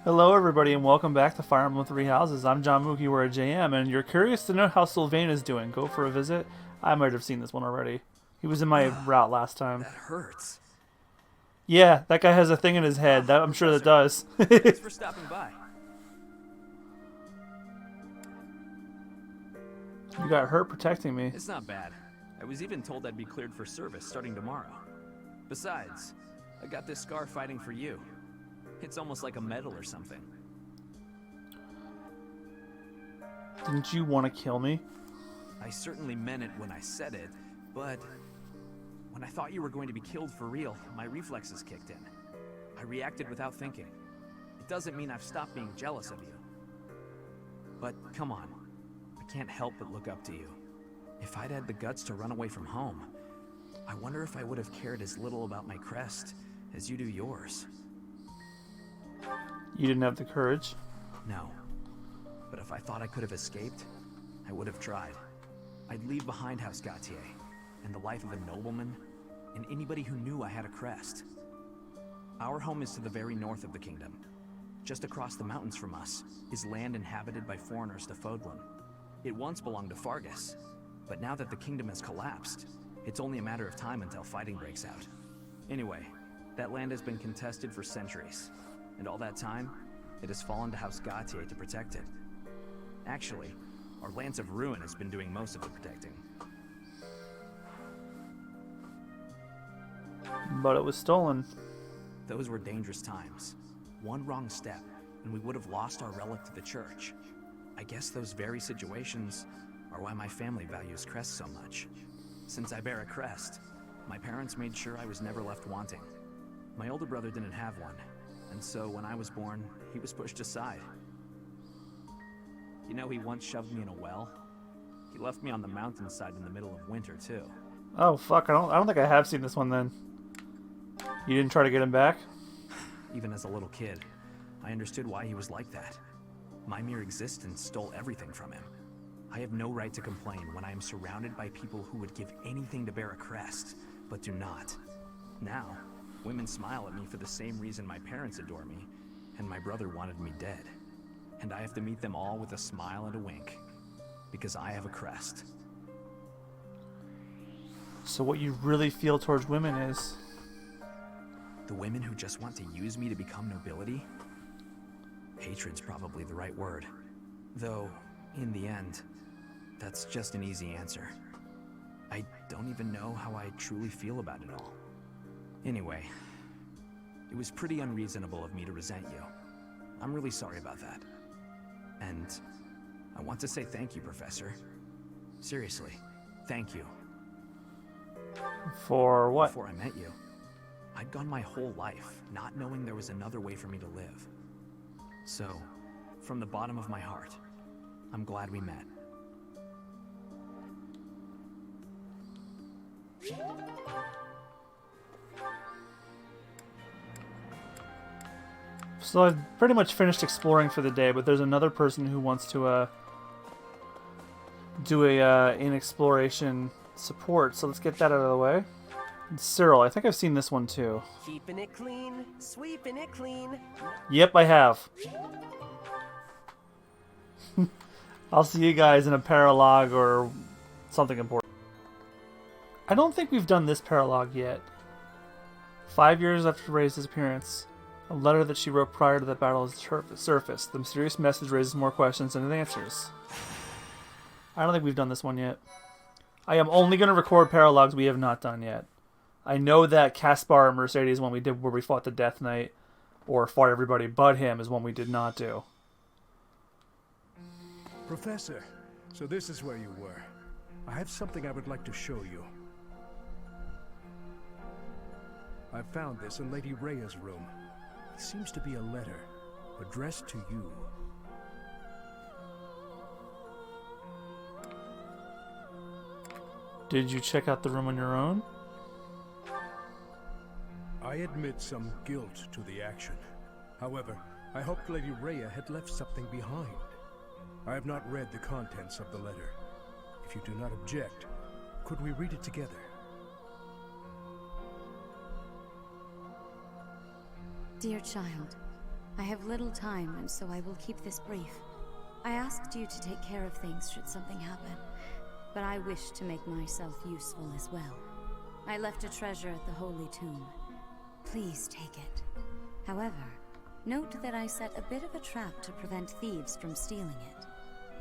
Hello, everybody, and welcome back to Fire Emblem Three Houses. I'm John MugiwaraJM, and you're curious to know how Sylvain is doing. Go for a visit. I might have seen this one already. He was in my route last time. That hurts. Yeah, that guy has a thing in his head. That I'm sure that does. Thanks for stopping by. You got hurt protecting me. It's not bad. I was even told I'd be cleared for service starting tomorrow. Besides, I got this scar fighting for you. It's almost like a medal or something. Didn't you want to kill me? I certainly meant it when I said it, but when I thought you were going to be killed for real, my reflexes kicked in. I reacted without thinking. It doesn't mean I've stopped being jealous of you. But come on, I can't help but look up to you. If I'd had the guts to run away from home, I wonder if I would have cared as little about my crest as you do yours. You didn't have the courage. No. But if I thought I could have escaped, I would have tried. I'd leave behind House Gautier, and the life of a nobleman, and anybody who knew I had a crest. Our home is to the very north of the kingdom. Just across the mountains from us is land inhabited by foreigners to Fodlan. It once belonged to Fargus, but now that the kingdom has collapsed, it's only a matter of time until fighting breaks out. Anyway, that land has been contested for centuries. And all that time, it has fallen to House Gautier to protect it. Actually, our Lance of Ruin has been doing most of the protecting. But it was stolen. Those were dangerous times. One wrong step, and we would have lost our relic to the church. I guess those very situations are why my family values crests so much. Since I bear a crest, my parents made sure I was never left wanting. My older brother didn't have one. And so when I was born, he was pushed aside. You know, he once shoved me in a well. He left me on the mountainside in the middle of winter, too. Oh fuck! I don't think I have seen this one then. You didn't try to get him back? Even as a little kid, I understood why he was like that. My mere existence stole everything from him. I have no right to complain when I am surrounded by people who would give anything to bear a crest, but do not. Now, women smile at me for the same reason my parents adore me, and my brother wanted me dead. And I have to meet them all with a smile and a wink, because I have a crest. So what you really feel towards women is... The women who just want to use me to become nobility? Hatred's probably the right word. Though, in the end, that's just an easy answer. I don't even know how I truly feel about it all. Anyway, it was pretty unreasonable of me to resent you. I'm really sorry about that. And I want to say thank you, Professor. Seriously, thank you. For what? Before I met you, I'd gone my whole life not knowing there was another way for me to live. So, from the bottom of my heart, I'm glad we met. So I've pretty much finished exploring for the day, but there's another person who wants to do an exploration support, so let's get that out of the way. It's Cyril, I think I've seen this one too. Keeping it clean, sweeping it clean. Yep, I have. I'll see you guys in a paralog or something important. I don't think we've done this paralog yet. 5 years after Ray's disappearance. A letter that she wrote prior to the battle has surfaced. The mysterious message raises more questions than it answers. I don't think we've done this one yet. I am only going to record paralogs we have not done yet. I know that Caspar and Mercedes one we did where we fought the Death Knight, or fought everybody but him, is one we did not do. Professor, so this is where you were. I have something I would like to show you. I found this in Lady Rhea's room. It seems to be a letter addressed to you. Did you check out the room on your own? I admit some guilt to the action. However, I hoped Lady Rhea had left something behind. I have not read the contents of the letter. If you do not object, could we read it together? Dear child, I have little time, and so I will keep this brief. I asked you to take care of things should something happen, but I wish to make myself useful as well. I left a treasure at the Holy Tomb. Please take it. However, note that I set a bit of a trap to prevent thieves from stealing it.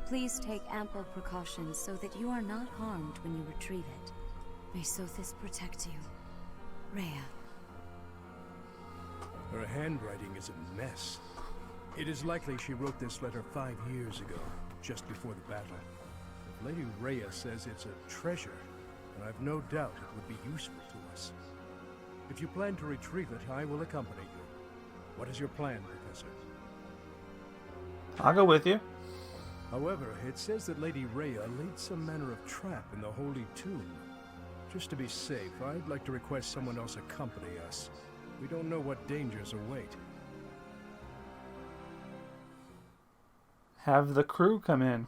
Please take ample precautions so that you are not harmed when you retrieve it. May Sothis protect you. Rhea. Her handwriting is a mess. It is likely she wrote this letter 5 years ago, just before the battle. If Lady Rhea says it's a treasure, then I've no doubt it would be useful to us. If you plan to retrieve it, I will accompany you. What is your plan, Professor? I'll go with you. However, it says that Lady Rhea laid some manner of trap in the Holy Tomb. Just to be safe, I'd like to request someone else accompany us. We don't know what dangers await. Have the crew come in.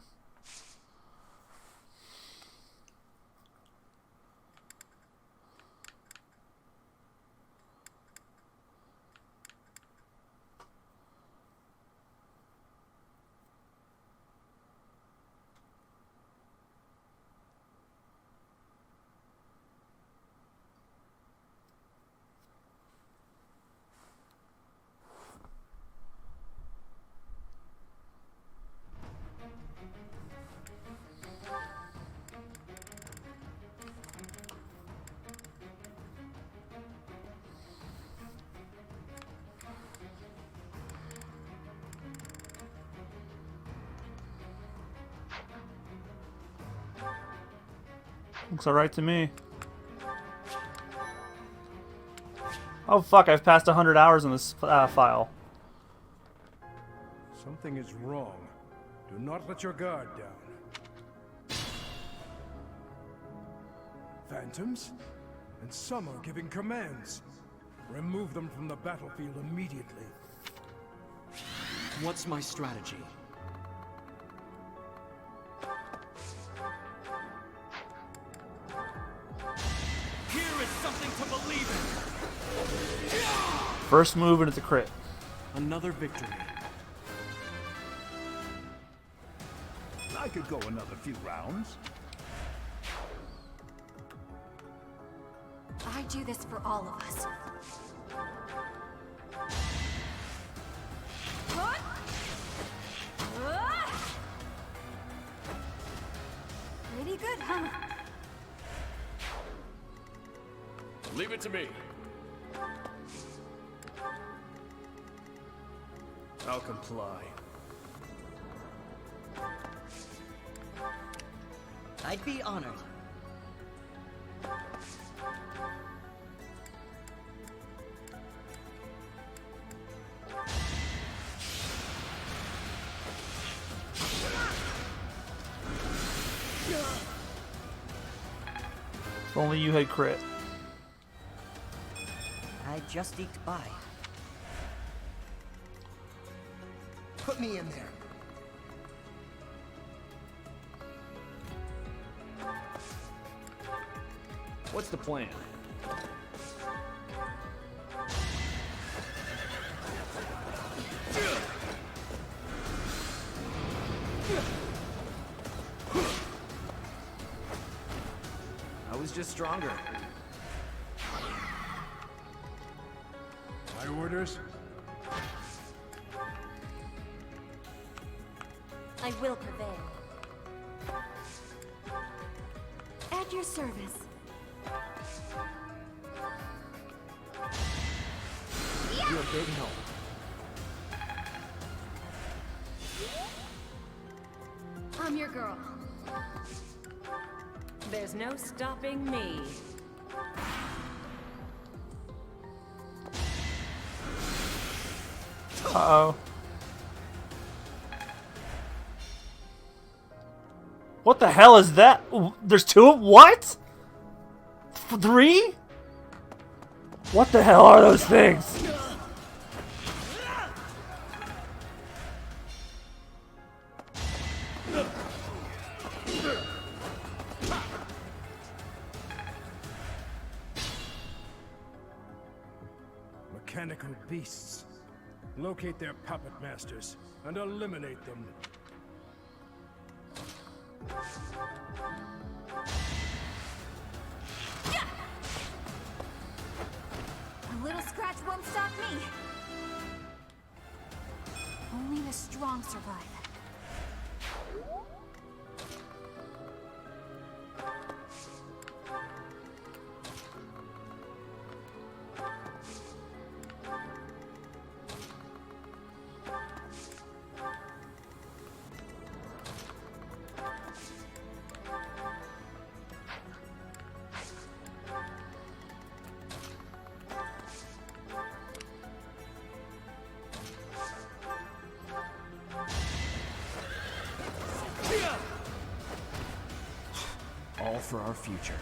Looks alright to me. Oh fuck, I've passed 100 hours in this file. Something is wrong. Do not let your guard down. Phantoms? And some are giving commands. Remove them from the battlefield immediately. What's my strategy? Here is something to believe in! First move and it's a crit. Another victory. I could go another few rounds. I do this for all of us. Pretty good, huh? Leave it to me. I'll comply. I'd be honored. If only you had crit. I just eked by. Put me in there. What's the plan? I was just stronger. My orders? I will prevail. At your service. You're a big help. I'm your girl. There's no stopping me. Uh-oh. What the hell is that? There's two of what? Three? What the hell are those things? Mechanical beasts. Locate their puppet masters and eliminate them. A little scratch won't stop me. Only the strong survive. All for our future.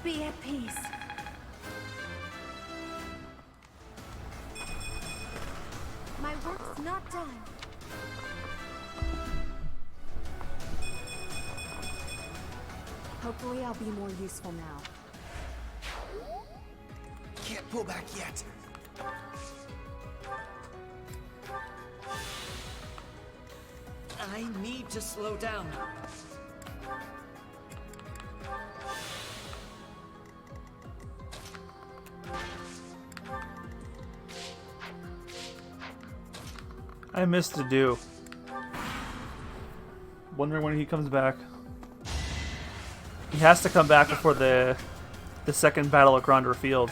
Be at peace. My work's not done. Hopefully I'll be more useful now. Can't pull back yet. I need to slow down. I missed the do. Wondering when he comes back. He has to come back before the second battle at Gronder Field.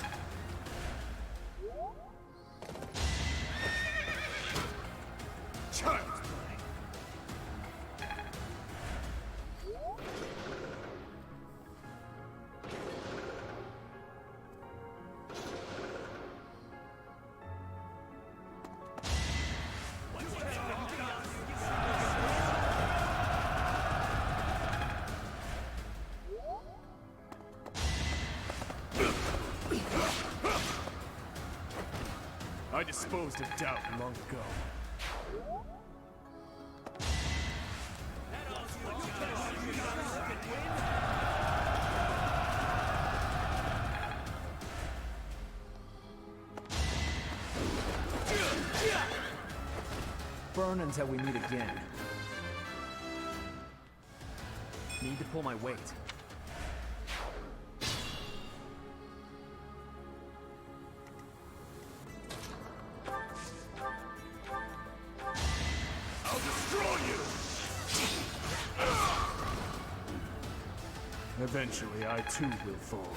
I disposed of doubt long ago. Burn until we meet again. Need to pull my weight. I'll destroy you! Eventually, I too will fall.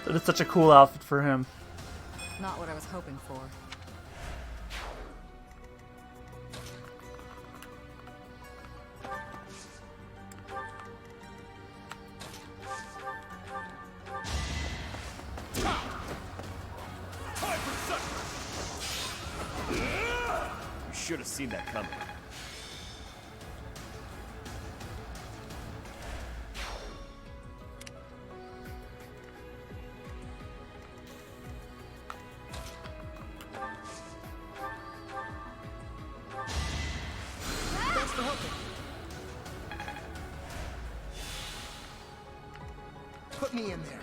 That is such a cool outfit for him. Not what I was hoping for. You should have seen that coming. Thanks for helping. Put me in there.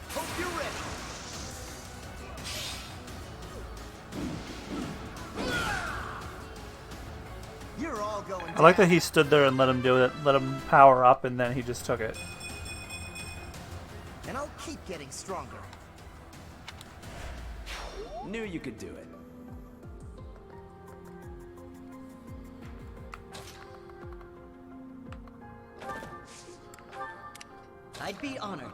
Hope you're ready. You're all going I like that down. he stood there and let him do it, let him power up, and then he just took it. And I'll keep getting stronger. Knew you could do it. I'd be honored.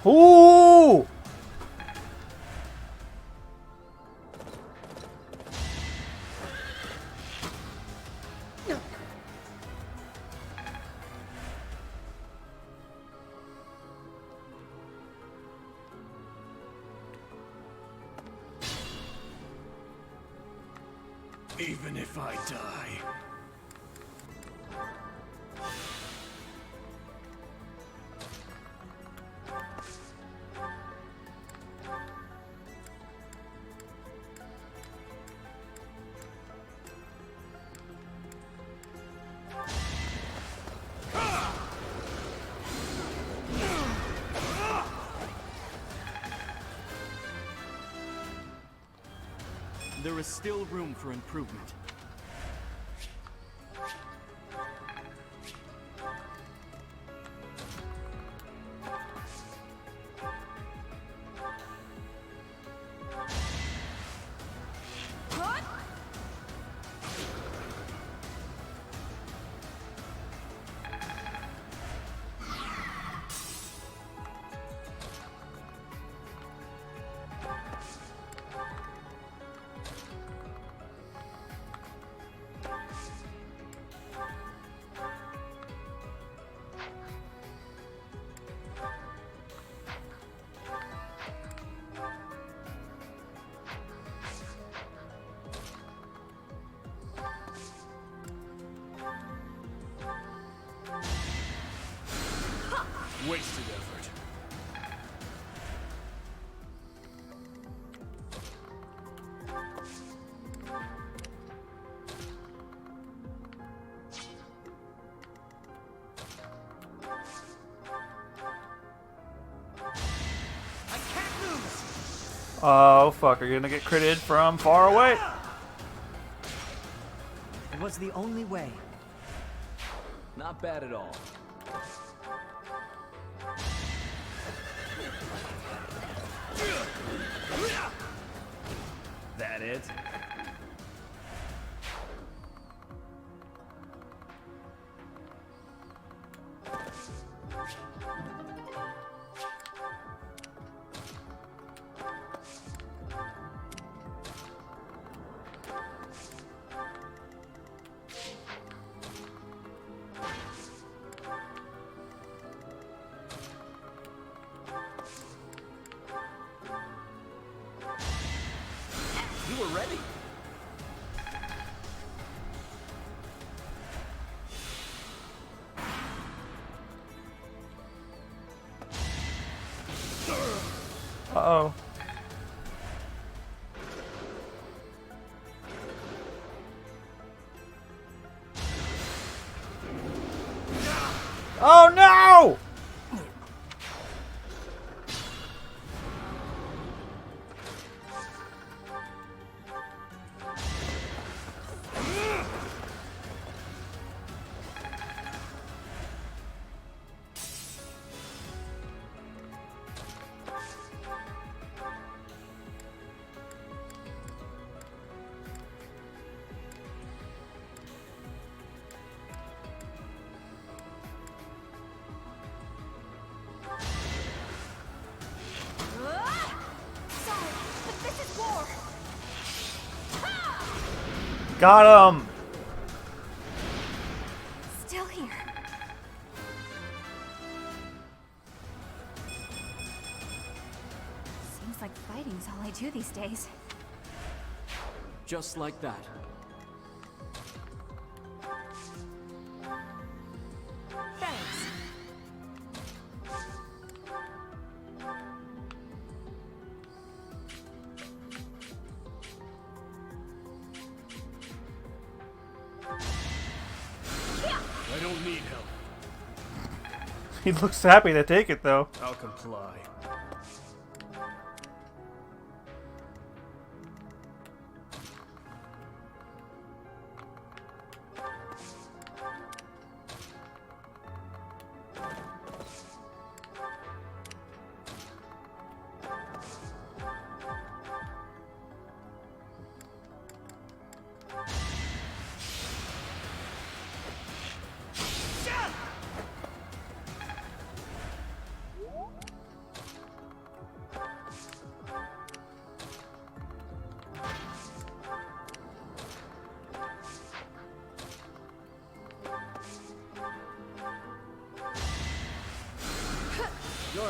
Ooh! Even if I die. There is still room for improvement. Wasted effort. I can't lose! Oh, fuck. Are you gonna get critted from far away? It was the only way. Not bad at all. That it? You were ready. Uh-oh. Oh no! Sorry, but this is war. Got him! Still here. Seems like fighting's all I do these days. Just like that. Thanks. I don't need help. He looks happy to take it, though. I'll comply.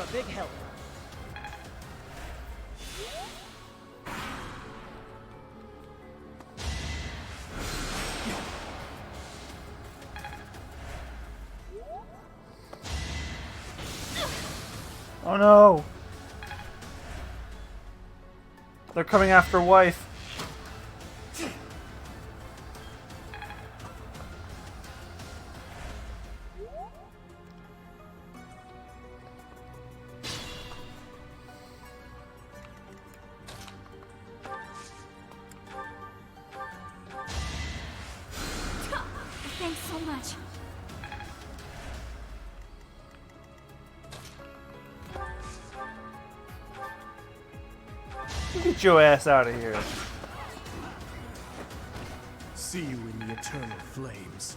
a big help. Oh no! They're coming after wife. Thanks so much. Get your ass out of here. See you in the eternal flames.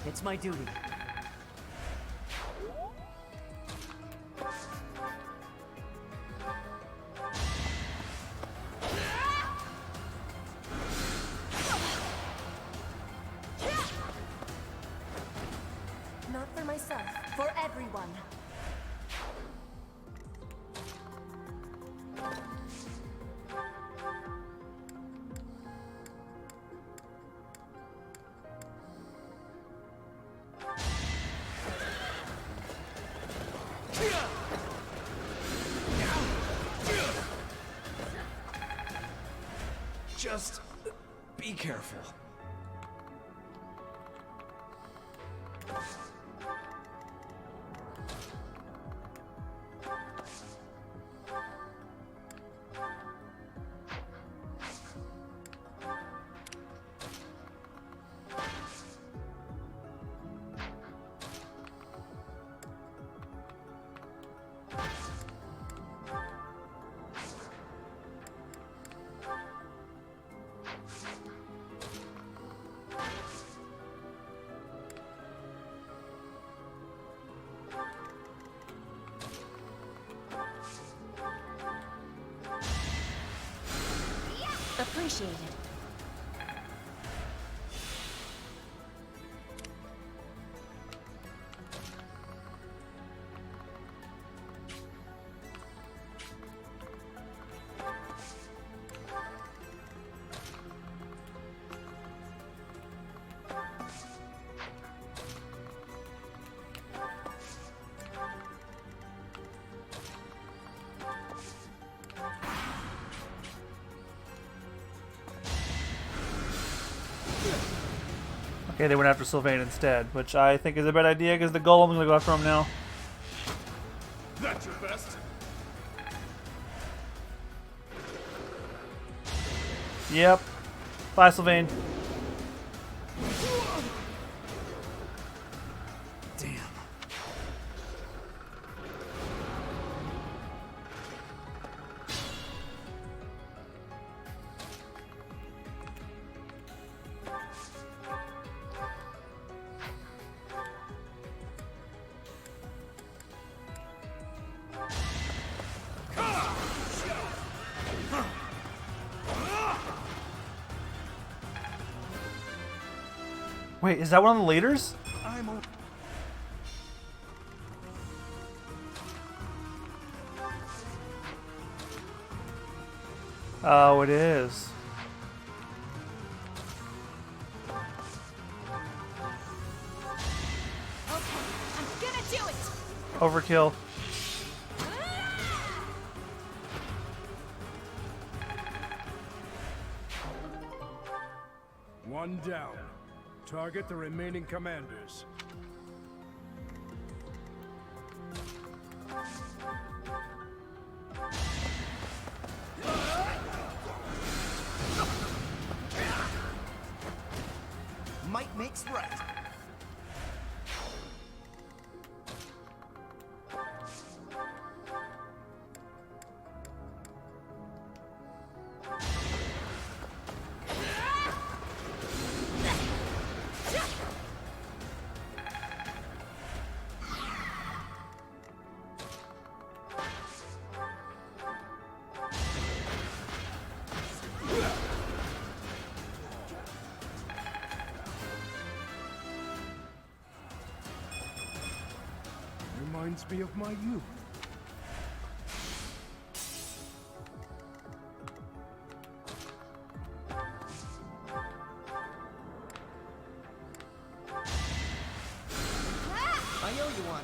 It's my duty. Not for myself, for everyone. Just be careful. Appreciated. Okay, they went after Sylvain instead, which I think is a bad idea because the golem's gonna go after him now. That's your best. Yep. Bye, Sylvain. Damn. Wait, is that one of the leaders? I'm a... Oh, it is. Okay, I'm gonna do it! Overkill. One down. Target the remaining commanders. Might makes right. reminds me of my youth. I owe you one.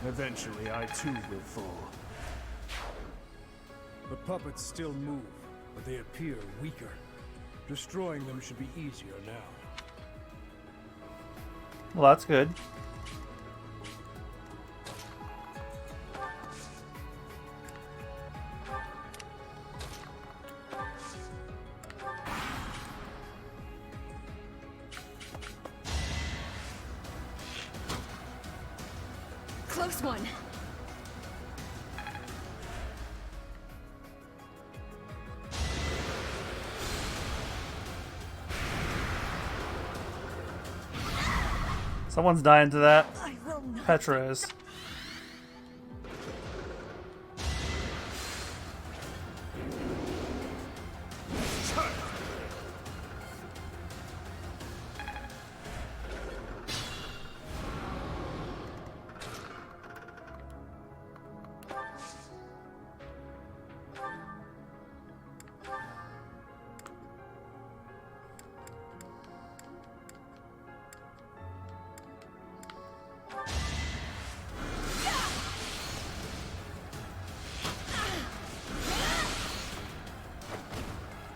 Eventually, I too will fall. The puppets still move, but they appear weaker. Destroying them should be easier now. Well, that's good. Close one. Someone's dying to that. I will not. Petra is.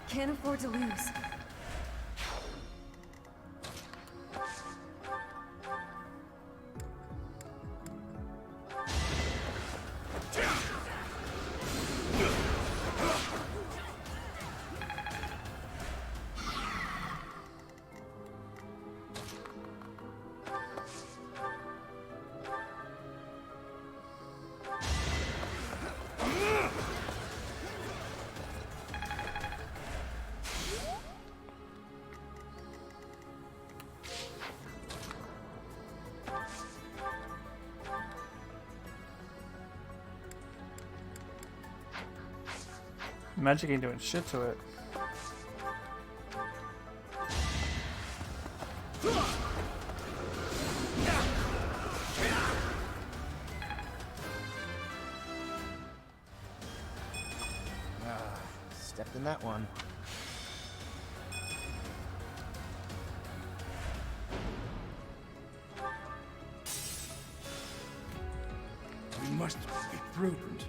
Can't afford to lose. Magic ain't doing shit to it. Stepped in that one. We must be prudent.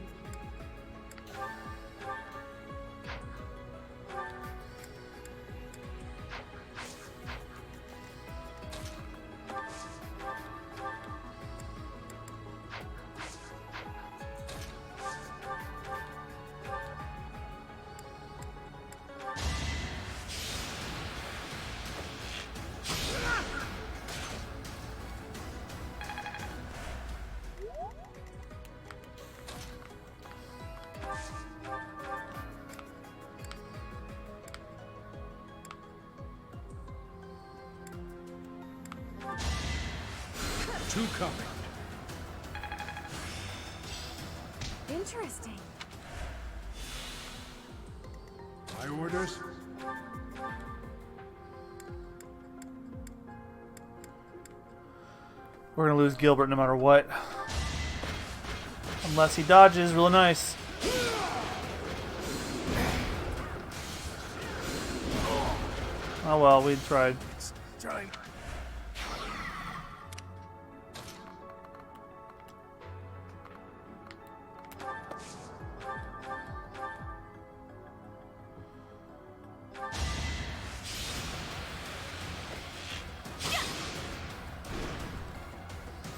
Two coming. Interesting. My orders? We're gonna lose Gilbert no matter what. Unless he dodges real nice. Oh well, we tried. It's time.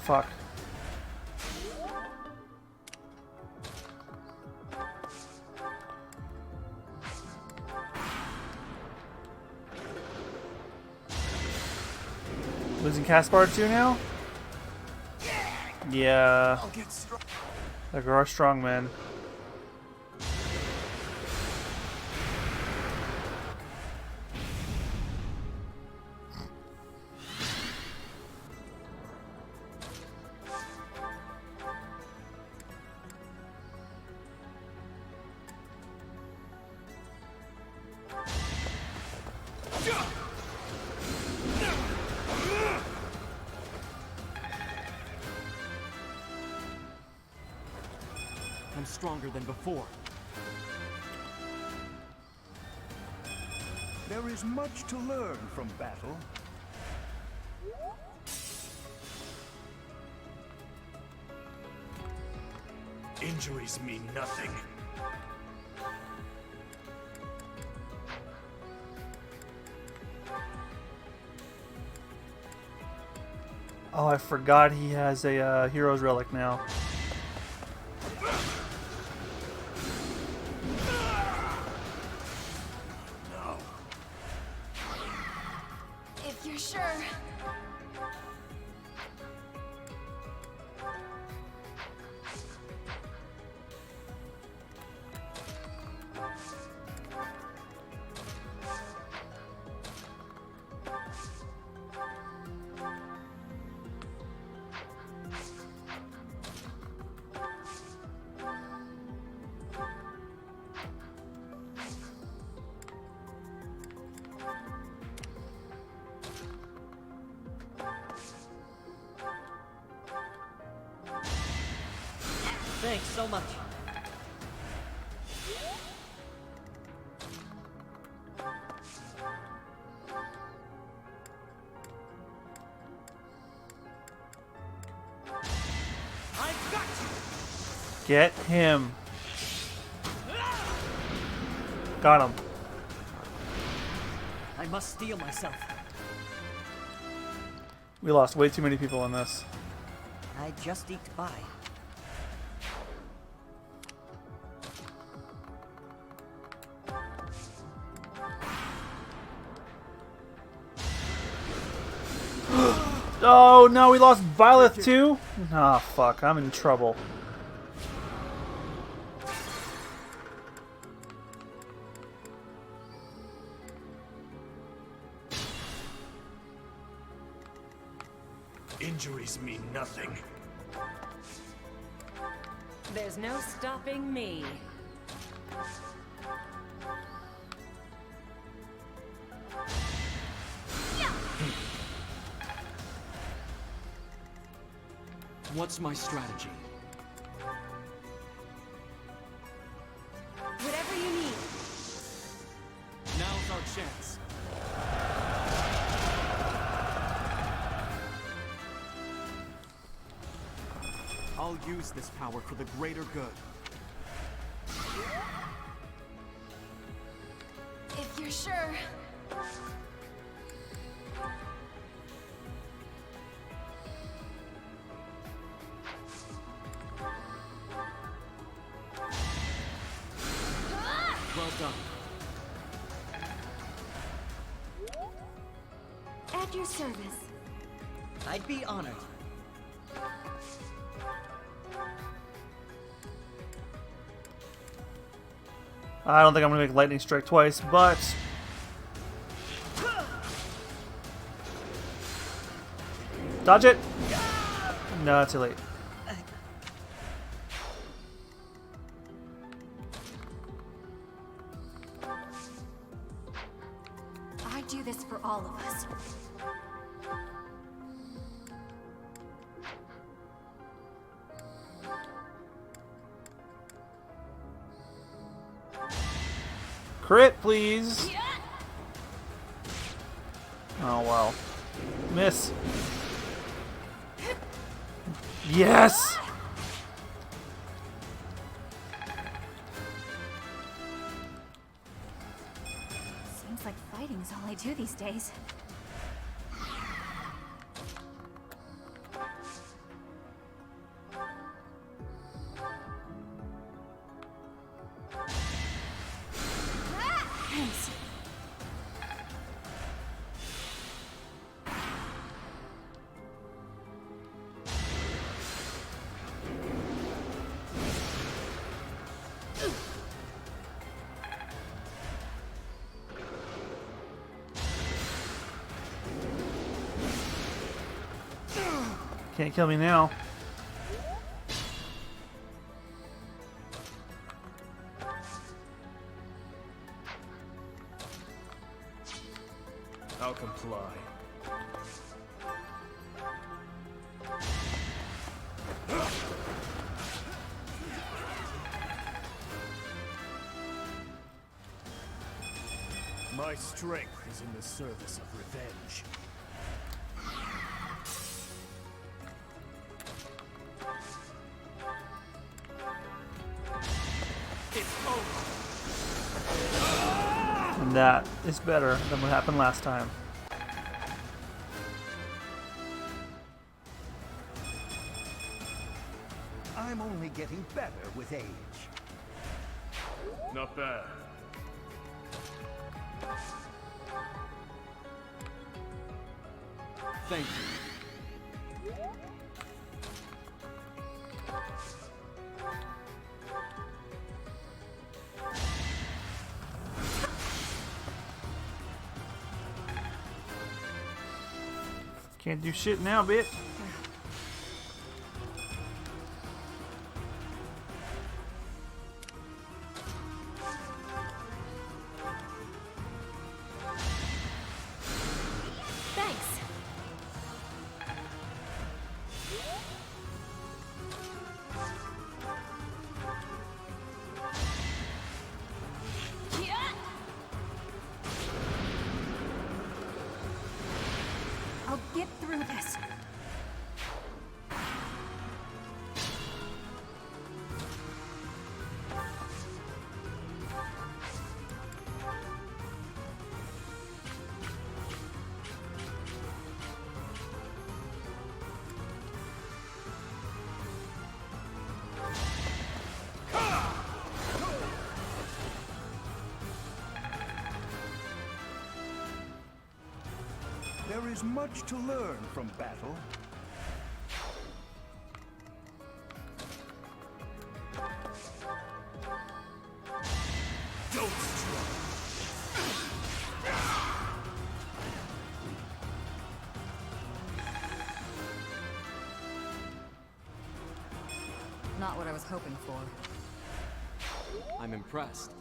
Fuck. Losing Caspar too now? Yeah. I'll get strong. There go our strongmen. I'm stronger than before. There is much to learn from battle. Injuries mean nothing. Oh, I forgot he has a hero's relic now. If you're sure. Thanks so much. I've got you. Get him. Got him. I must steel myself. We lost way too many people in this. I just eked by. Oh no, we lost Violet too? Ah, fuck, I'm in trouble. Injuries mean nothing. There's no stopping me. What's my strategy? Whatever you need. Now's our chance. I'll use this power for the greater good. If you're sure. Well done. At your service. I'd be honored. I don't think I'm gonna make lightning strike twice, but dodge it. No, too late. I do this for all of us. Crit, please. Oh wow. Miss. Yes. Seems like fighting is all I do these days. Can't kill me now. I'll comply. My strength is in the service of revenge. It's over. And that is better than what happened last time. I'm only getting better with age. Not bad. Thank you. Can't do shit now, bitch. Thanks. I'll get through this. There is much to learn from battle. Don't struggle. Not what I was hoping for. I'm impressed.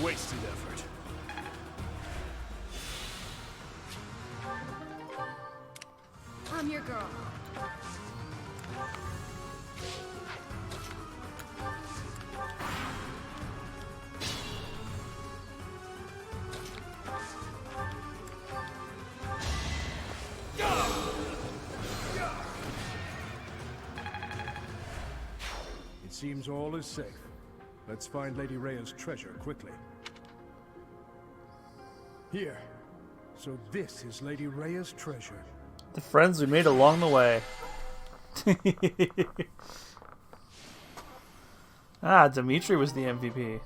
Wasted effort. I'm your girl. It seems all is safe. Let's find Lady Rhea's treasure quickly. Here. So this is Lady Rhea's treasure. The friends we made along the way. Dimitri was the MVP.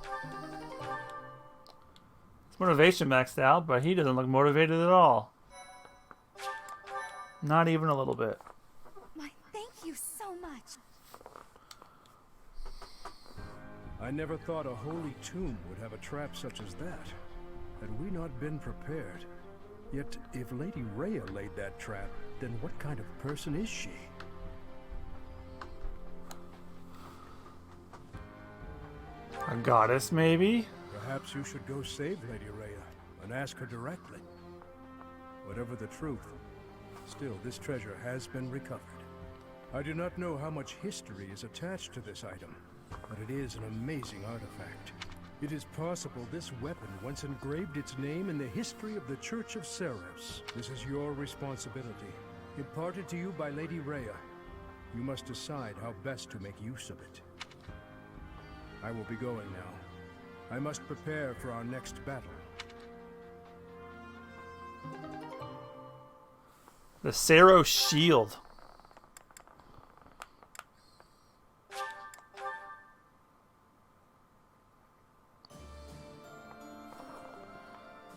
His motivation maxed out, but he doesn't look motivated at all. Not even a little bit. Why, thank you so much. I never thought a holy tomb would have a trap such as that. Had we not been prepared? Yet, if Lady Rhea laid that trap, then what kind of person is she? A goddess, maybe? Perhaps you should go save Lady Rhea and ask her directly. Whatever the truth, still this treasure has been recovered. I do not know how much history is attached to this item, but it is an amazing artifact. It is possible this weapon once engraved its name in the history of the Church of Ceres. This is your responsibility, imparted to you by Lady Rhea. You must decide how best to make use of it. I will be going now. I must prepare for our next battle. The Ceres shield.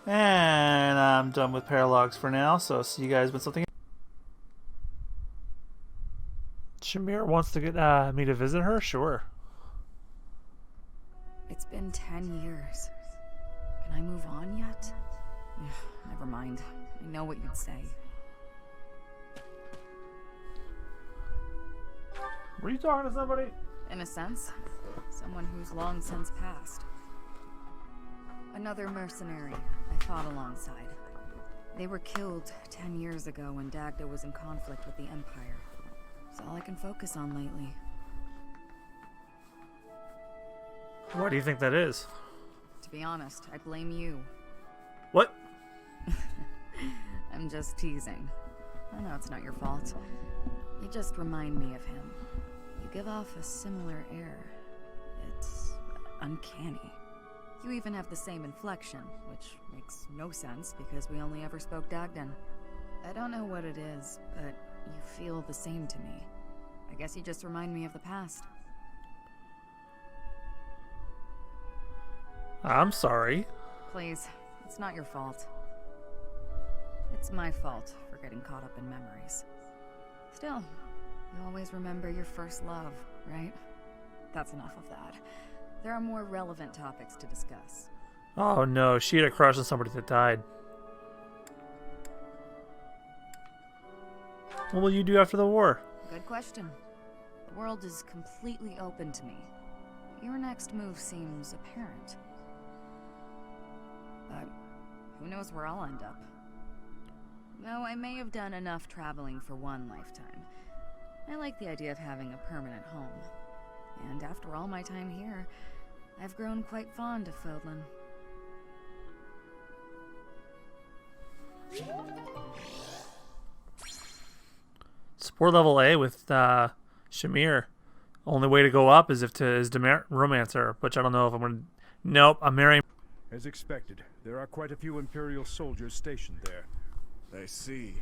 And I'm done with paralogs for now, so see you guys when something... Shamir wants to get me to visit her? Sure. It's been 10 years. Can I move on yet? Never mind. I know what you'd say. Were you talking to somebody? In a sense, someone who's long since passed. Another mercenary I fought alongside. They were killed 10 years ago when Dagda was in conflict with the Empire. It's all I can focus on lately. Why do you think that is? To be honest, I blame you. What? I'm just teasing. I know it's not your fault. You just remind me of him. You give off a similar air. It's uncanny. You even have the same inflection, which makes no sense because we only ever spoke Dagdan. I don't know what it is, but you feel the same to me. I guess you just remind me of the past. I'm sorry. Please, it's not your fault. It's my fault for getting caught up in memories. Still, you always remember your first love, right? That's enough of that. There are more relevant topics to discuss. Oh no, she had a crush on somebody that died. What will you do after the war? Good question. The world is completely open to me. Your next move seems apparent. But who knows where I'll end up. Though I may have done enough traveling for one lifetime. I like the idea of having a permanent home. And after all my time here, I've grown quite fond of Fodlan. Support level A with Shamir. Only way to go up is to romance her, which I don't know if I'm gonna... Nope, I'm marrying... As expected, there are quite a few Imperial soldiers stationed there. I see.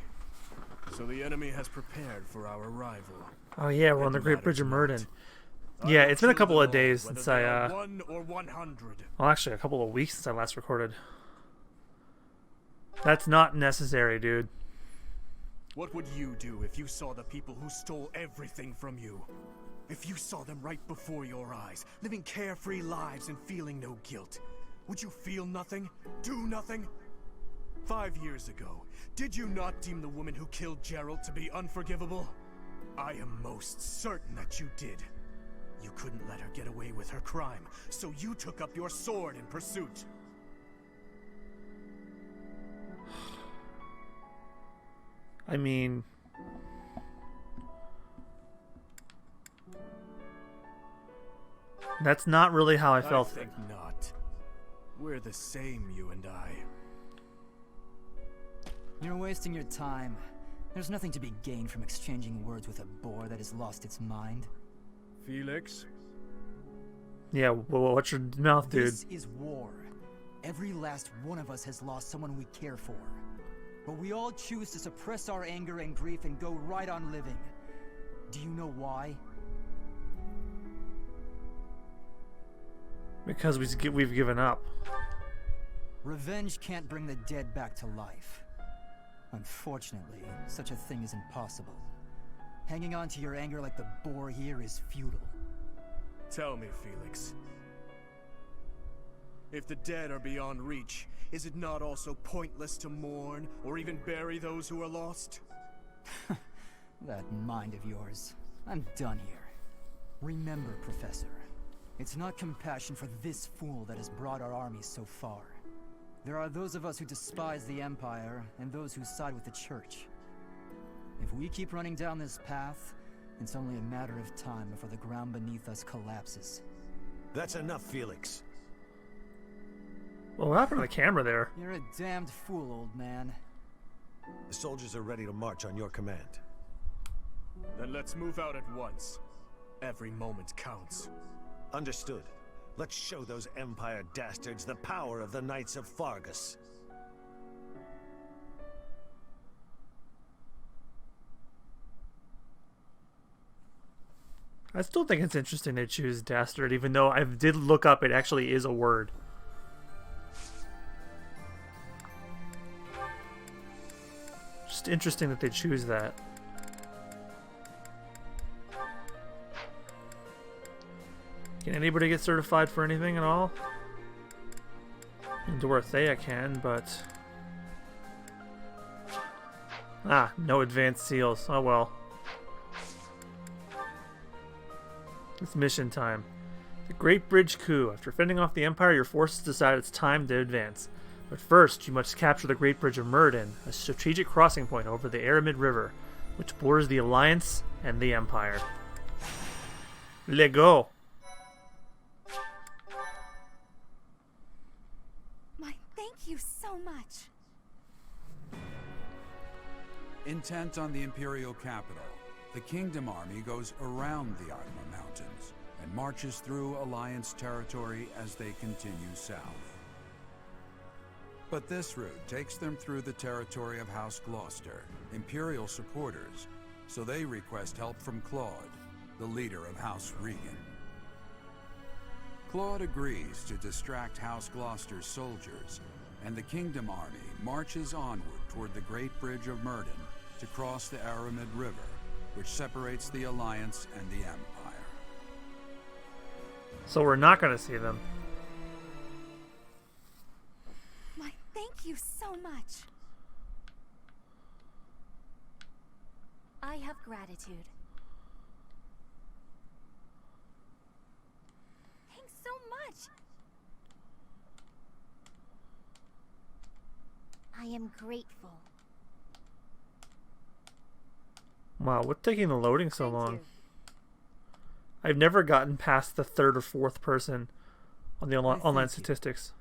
So the enemy has prepared for our arrival. Oh yeah, we're on the Great Bridge of Murden. Yeah, it's been a couple of days since I... 1 or 100. Well, actually, a couple of weeks since I last recorded. That's not necessary, dude. What would you do if you saw the people who stole everything from you? If you saw them right before your eyes, living carefree lives and feeling no guilt, would you feel nothing? Do nothing? 5 years ago, did you not deem the woman who killed Gerald to be unforgivable? I am most certain that you did. You couldn't let her get away with her crime, so you took up your sword in pursuit. I mean... That's not really how I felt. I think not. We're the same, you and I. You're wasting your time. There's nothing to be gained from exchanging words with a boar that has lost its mind. Felix? Yeah, well, watch your mouth, dude. This is war. Every last one of us has lost someone we care for. But we all choose to suppress our anger and grief and go right on living. Do you know why? Because we've given up. Revenge can't bring the dead back to life. Unfortunately, such a thing is impossible. Hanging on to your anger like the boar here is futile. Tell me, Felix. If the dead are beyond reach, is it not also pointless to mourn or even bury those who are lost? That mind of yours. I'm done here. Remember, Professor, it's not compassion for this fool that has brought our armies so far. There are those of us who despise the Empire and those who side with the Church. If we keep running down this path, it's only a matter of time before the ground beneath us collapses. That's enough, Felix. Well, what happened to the camera there? You're a damned fool, old man. The soldiers are ready to march on your command. Then let's move out at once. Every moment counts. Understood. Let's show those Empire dastards the power of the Knights of Fargus. I still think it's interesting they choose dastard, even though I did look up it actually is a word. just interesting that they choose that. Can anybody get certified for anything at all? In Dorothea can, but... Ah, no advanced seals. Oh well. It's mission time. The Great Bridge Coup. After fending off the Empire, your forces decide it's time to advance. But first, you must capture the Great Bridge of Murden, a strategic crossing point over the Aramid River, which borders the Alliance and the Empire. Let go! Thank you so much. Intent on the Imperial capital, the Kingdom Army goes around the Idma Mountains and marches through Alliance territory as they continue south. But this route takes them through the territory of House Gloucester, Imperial supporters, so they request help from Claude, the leader of House Regan. Claude agrees to distract House Gloucester's soldiers, and the Kingdom Army marches onward toward the Great Bridge of Murden to cross the Aramid River, which separates the Alliance and the Empire. So we're not going to see them. Why, thank you so much. I have gratitude. Thanks so much. I am grateful. Wow, what's taking the loading so Thank long? you. I've never gotten past the third or fourth person on the online statistics.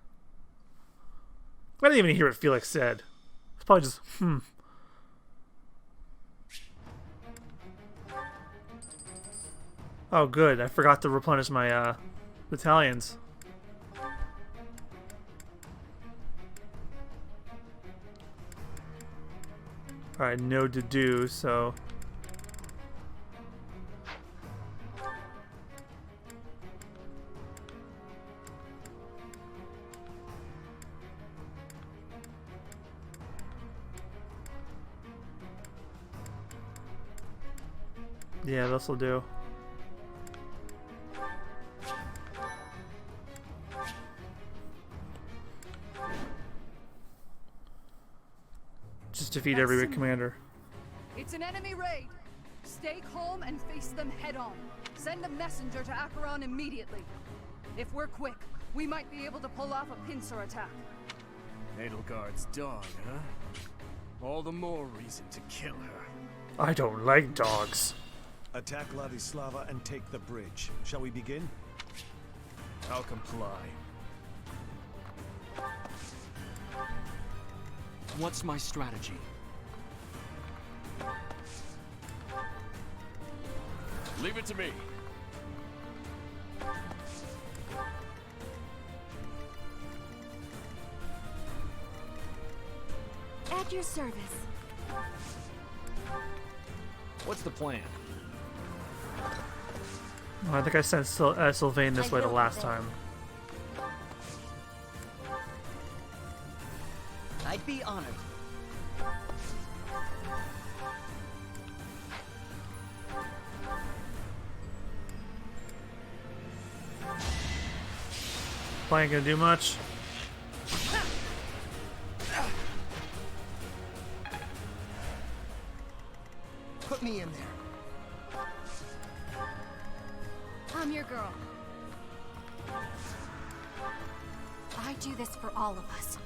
I didn't even hear what Felix said. It's probably just, Oh, good. I forgot to replenish my battalions. Alright, no to do, so... Yeah, this'll do. Just defeat every big commander. It's an enemy raid. Stay calm and face them head on. Send a messenger to Acheron immediately. If we're quick, we might be able to pull off a pincer attack. Edelgard's dog, huh? All the more reason to kill her. I don't like dogs. Attack Ladislava and take the bridge. Shall we begin? I'll comply. What's my strategy? Leave it to me. At your service. What's the plan? Oh, I think I sent Sylvain this way the last time. I'd be honored. Probably ain't gonna do much. Put me in there. I'm your girl. I do this for all of us.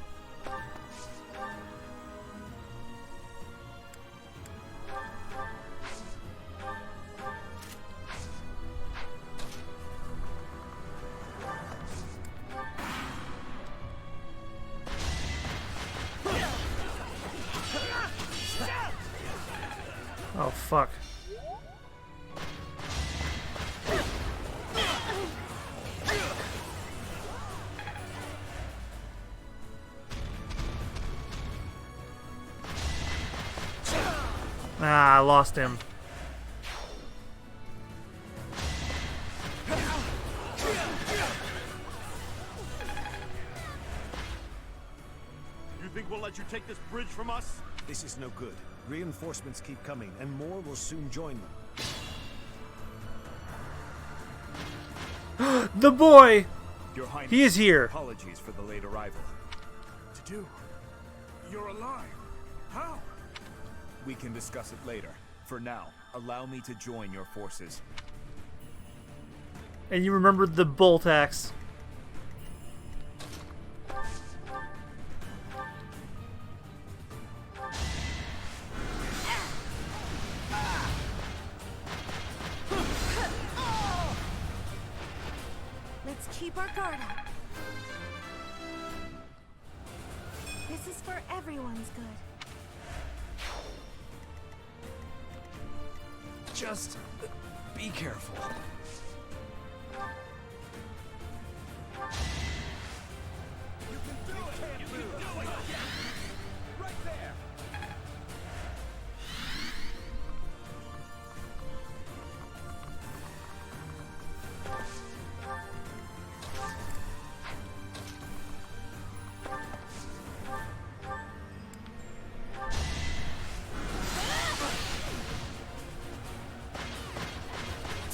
Oh, fuck. Ah, I lost him. You think we'll let you take this bridge from us? This is no good. Reinforcements keep coming, and more will soon join them. The boy! Your Highness, He is here. Apologies for the late arrival. To do? You're alive. How? We can discuss it later. For now, allow me to join your forces. And you remembered the bolt axe. Let's keep our guard up. This is for everyone's good. Just be careful.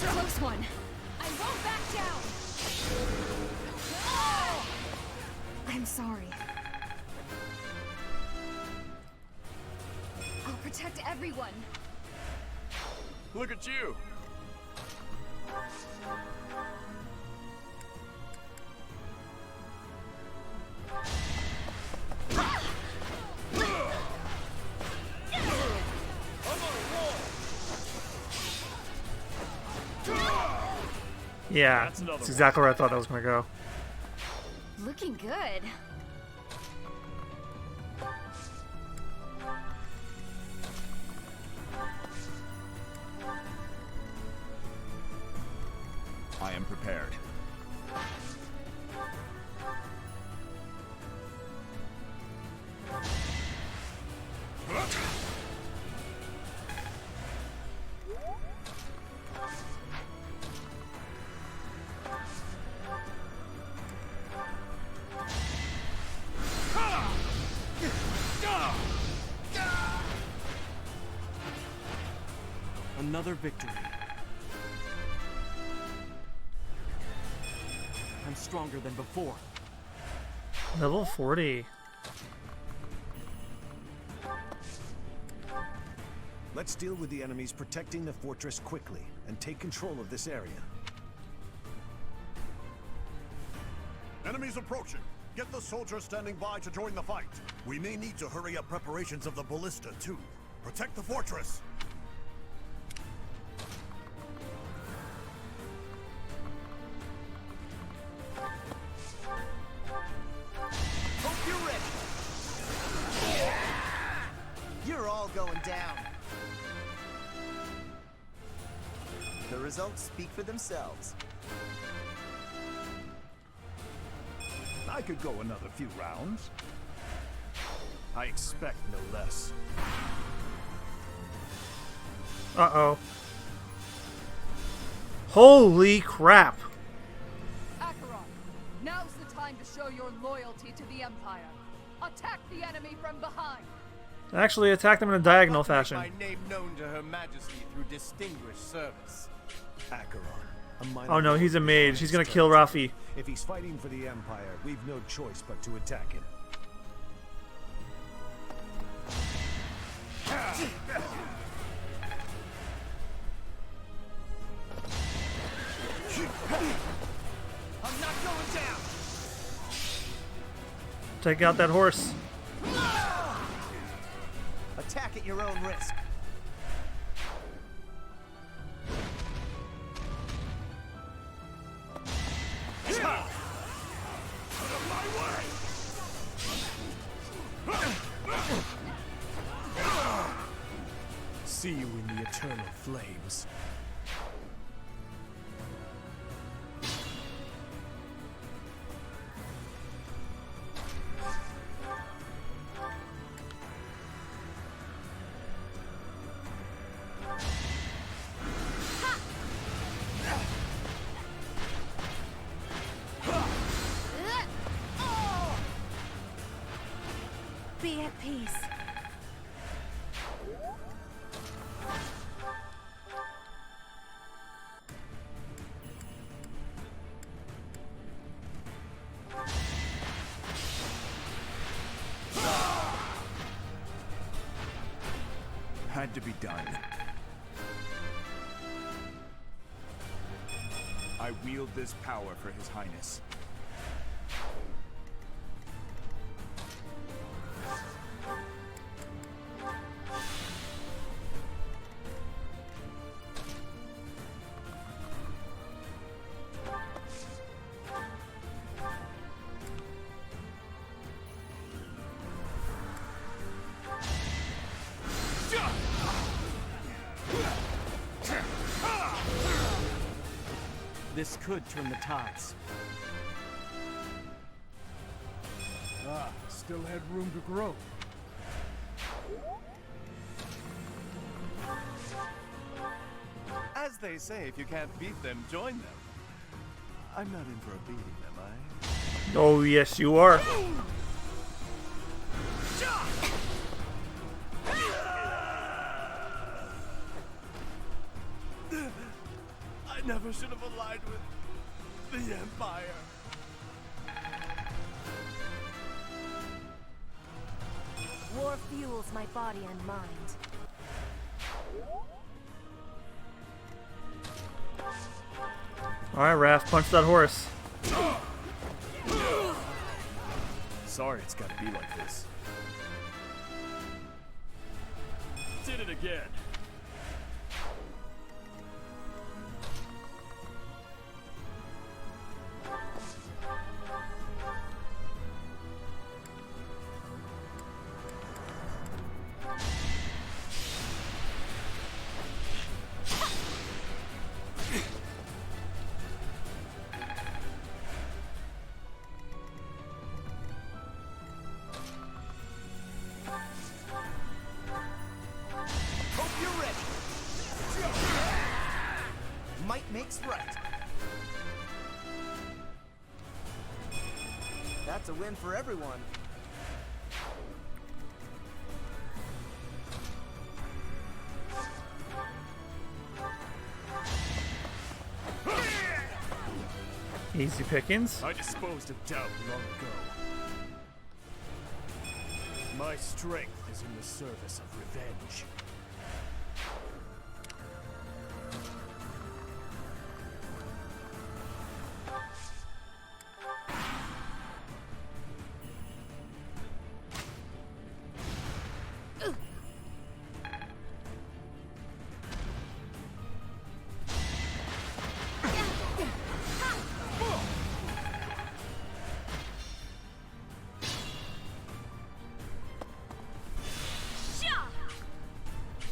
Close one. I won't back down. I'm sorry. I'll protect everyone. Look at you. Yeah, that's exactly where I thought that was going to go. Looking good. I am prepared. Another victory. I'm stronger than before. Level 40. Let's deal with the enemies protecting the fortress quickly and take control of this area. Enemies approaching. Get the soldiers standing by to join the fight. We may need to hurry up preparations of the ballista, too. Protect the fortress. Hope you're ready. You're all going down. The results speak for themselves. I could go another few rounds. I expect no less. Uh-oh. Holy crap. Acheron, now's the time to show your loyalty to the Empire. Attack the enemy from behind. Actually, attack them in a diagonal fashion. My name known to Her Majesty through distinguished service. Acheron, a minor Oh no, he's a warrior mage. He's gonna stands kill tall. Rafi. If he's fighting for the Empire, we've no choice but to attack him. I'm not going down. Take out that horse. Attack at your own risk. See you in the eternal flames. Be at peace. to be done. I wield this power for His Highness. This could turn the tides. Still had room to grow. As they say, if you can't beat them, join them. I'm not in for a beating, am I? Oh, yes, you are. I never should have aligned with the Empire. War fuels my body and mind. Alright, Raph, punch that horse. Sorry it's gotta be like this. Did it again. Hope you're ready. Might makes right. That's a win for everyone. Easy pickings. I disposed of doubt long ago. My strength is in the service of revenge.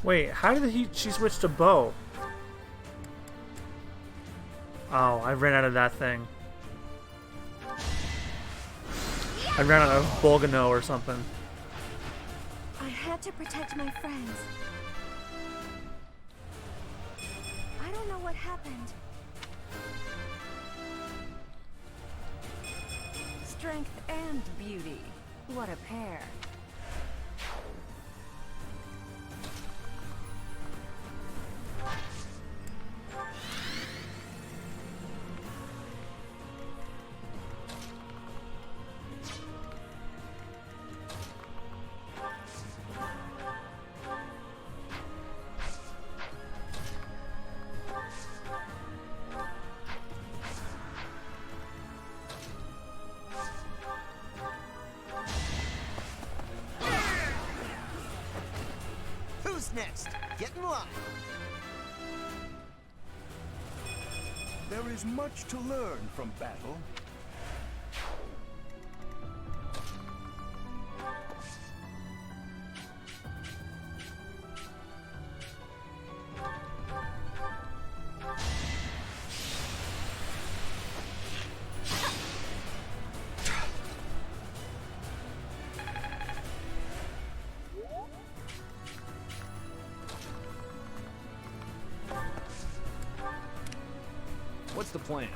Wait, how did she switch to bow? Oh, I ran out of that thing. I ran out of Bolgano or something. I had to protect my friends. I don't know what happened. Strength and beauty. What a pair. Who's next? Get in line. There is much to learn from battle. What's the plan?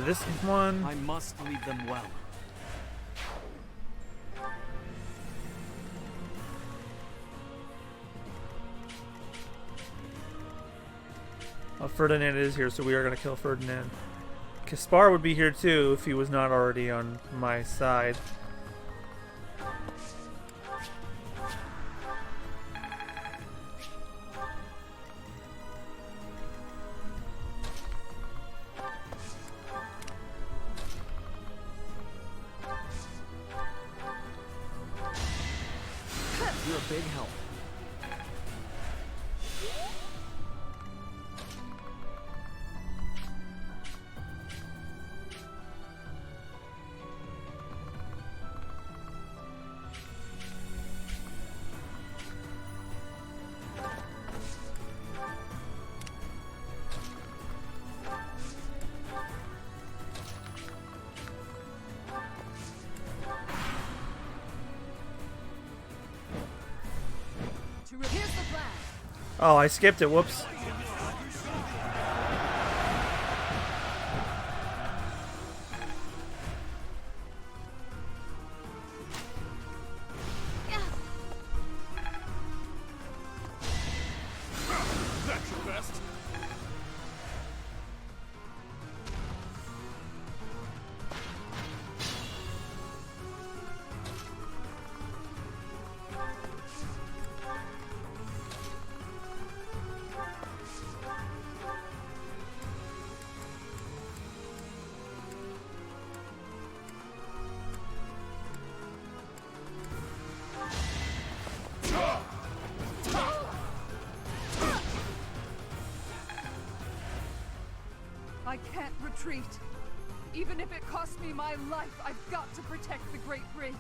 this one. I must lead them well. Ferdinand is here, so we are going to kill Ferdinand. Kaspar would be here too if he was not already on my side. You're a big help. Here's the plan. Oh, I skipped it. Whoops. That's your best. I can't retreat. Even if it costs me my life, I've got to protect the Great Bridge.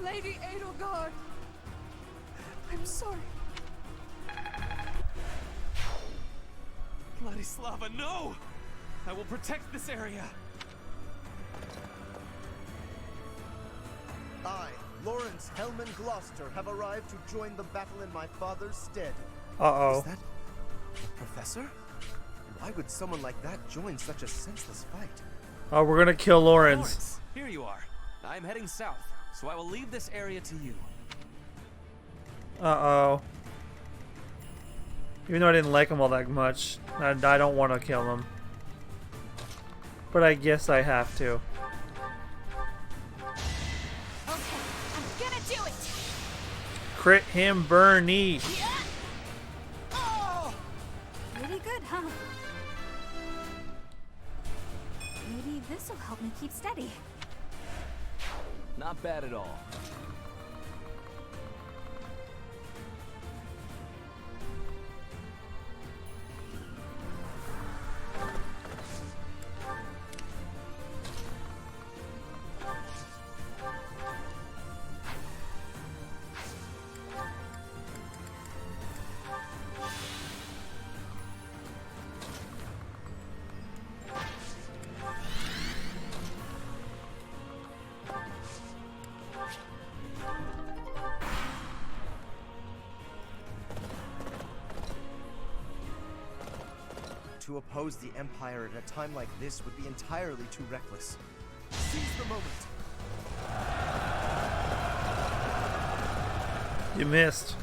Lady Edelgard, I'm sorry. Vladislava, no! I will protect this area. I, Lawrence Hellman Gloucester, have arrived to join the battle in my father's stead. Uh-oh. Is that the professor? Why would someone like that join such a senseless fight? Oh, we're gonna kill Lawrence. Lawrence, here you are. I am heading south, so I will leave this area to you. Uh-oh. Even though I didn't like him all that much, I don't want to kill him. But I guess I have to. Okay, I'm gonna do it. Crit him, Bernie. Really good, huh? Maybe this'll help me keep steady. Not bad at all. To oppose the Empire at a time like this would be entirely too reckless. Seize the moment. You missed.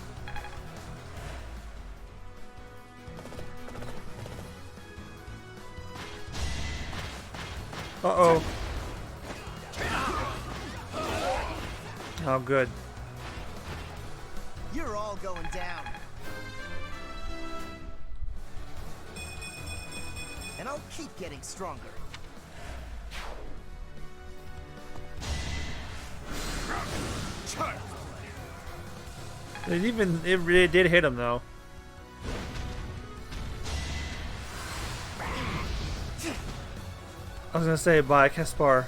Uh-oh. Oh, good. You're all going down. And I'll keep getting stronger. It really did hit him though. I was gonna say bye, Kaspar.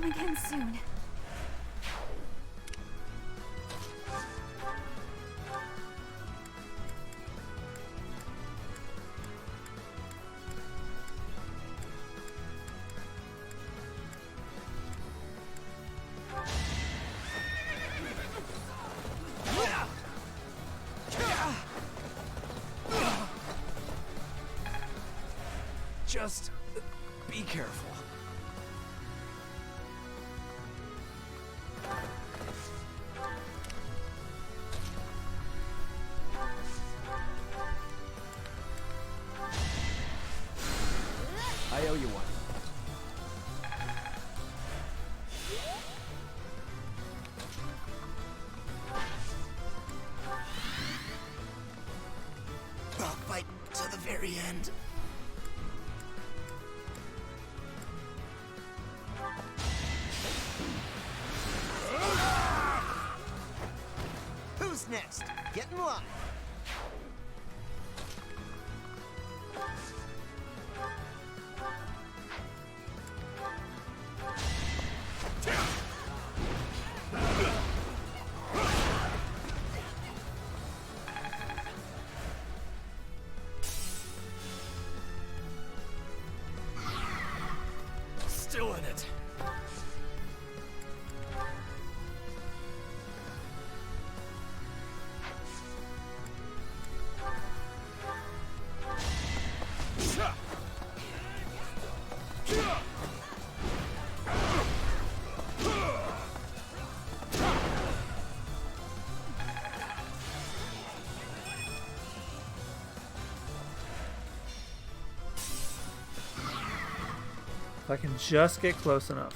home again soon. Just be careful. I owe you one. I'll fight to the very end. Who's next? Get in line. Still in it. If I can just get close enough.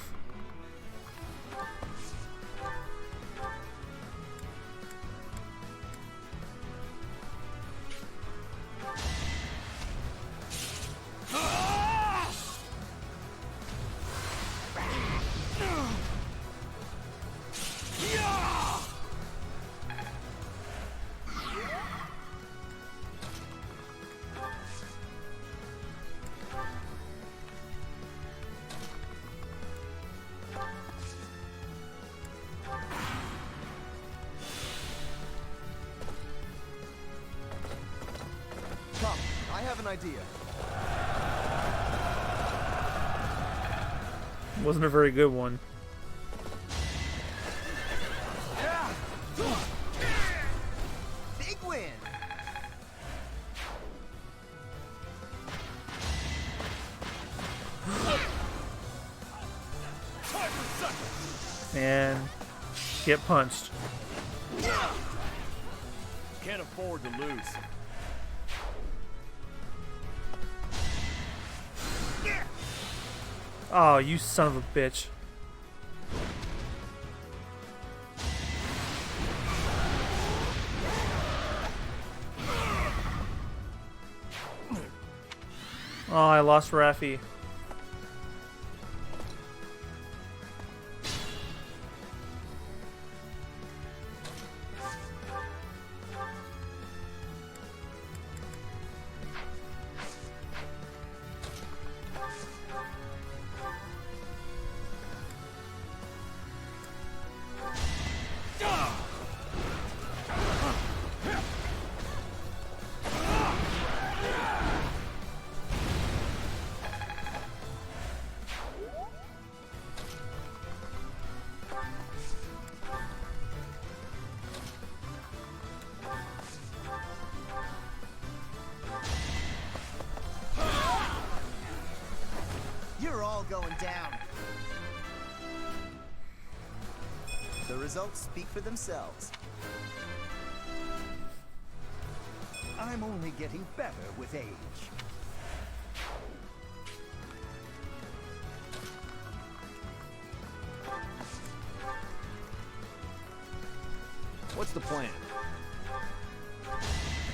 Come, I have an idea. Wasn't a very good one. Big win! And get punched. Can't afford to lose. Oh, you son of a bitch. Oh, I lost Raffi. You're all going down. The results speak for themselves. I'm only getting better with age. What's the plan?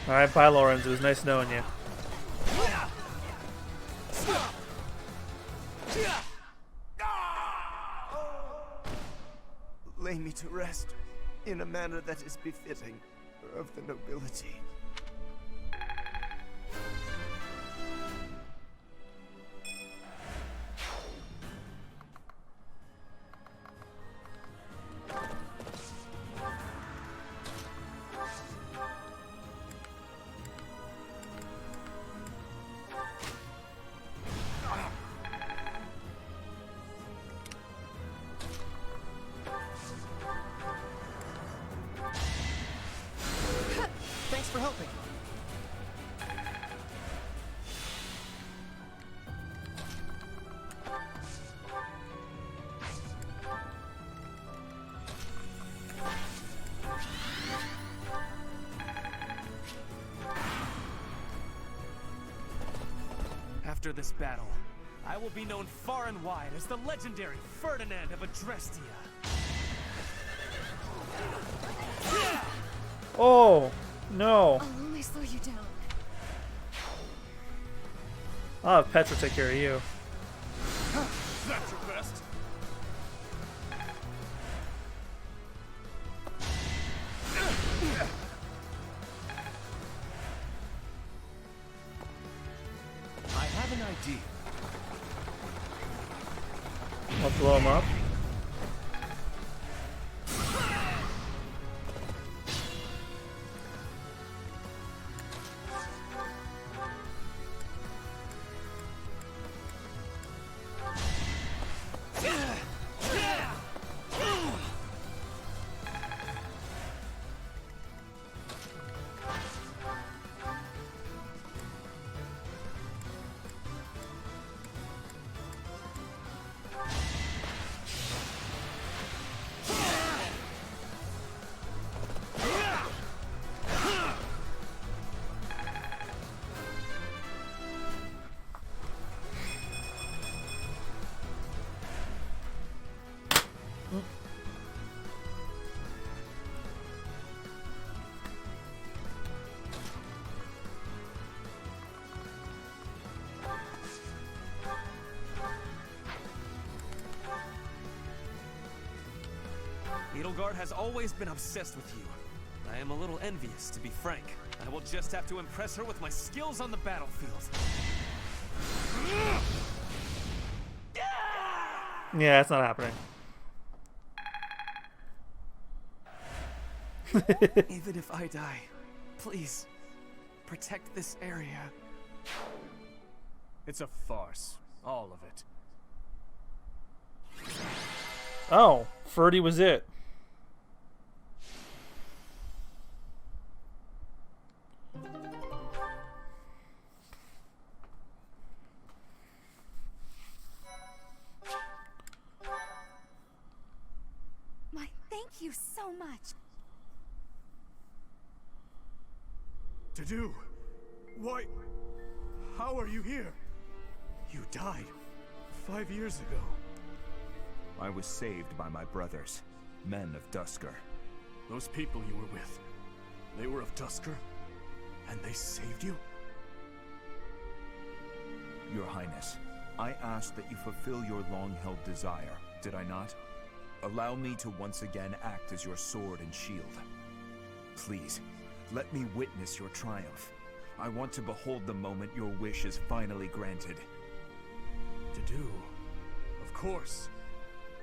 Alright, bye, Lawrence. It was nice knowing you. Lay me to rest in a manner that is befitting of the nobility. After this battle, I will be known far and wide as the legendary Ferdinand of Adrestia. Oh, no. I'll only slow you down. I'll have Petra take care of you. Is that your best? I have an idea. I'll blow him up. Edelgard has always been obsessed with you. I am a little envious, to be frank. I will just have to impress her with my skills on the battlefield. Yeah, it's not happening. Even if I die, please, protect this area. It's a farce, all of it. Oh, Ferdy was it. My thank you so much. To do? Why? How are you here? You died 5 years ago. I was saved by my brothers, men of Duscur. Those people you were with, they were of Duscur? And they saved you? Your Highness, I asked that you fulfill your long-held desire, did I not? Allow me to once again act as your sword and shield. Please, let me witness your triumph. I want to behold the moment your wish is finally granted. To do? Of course.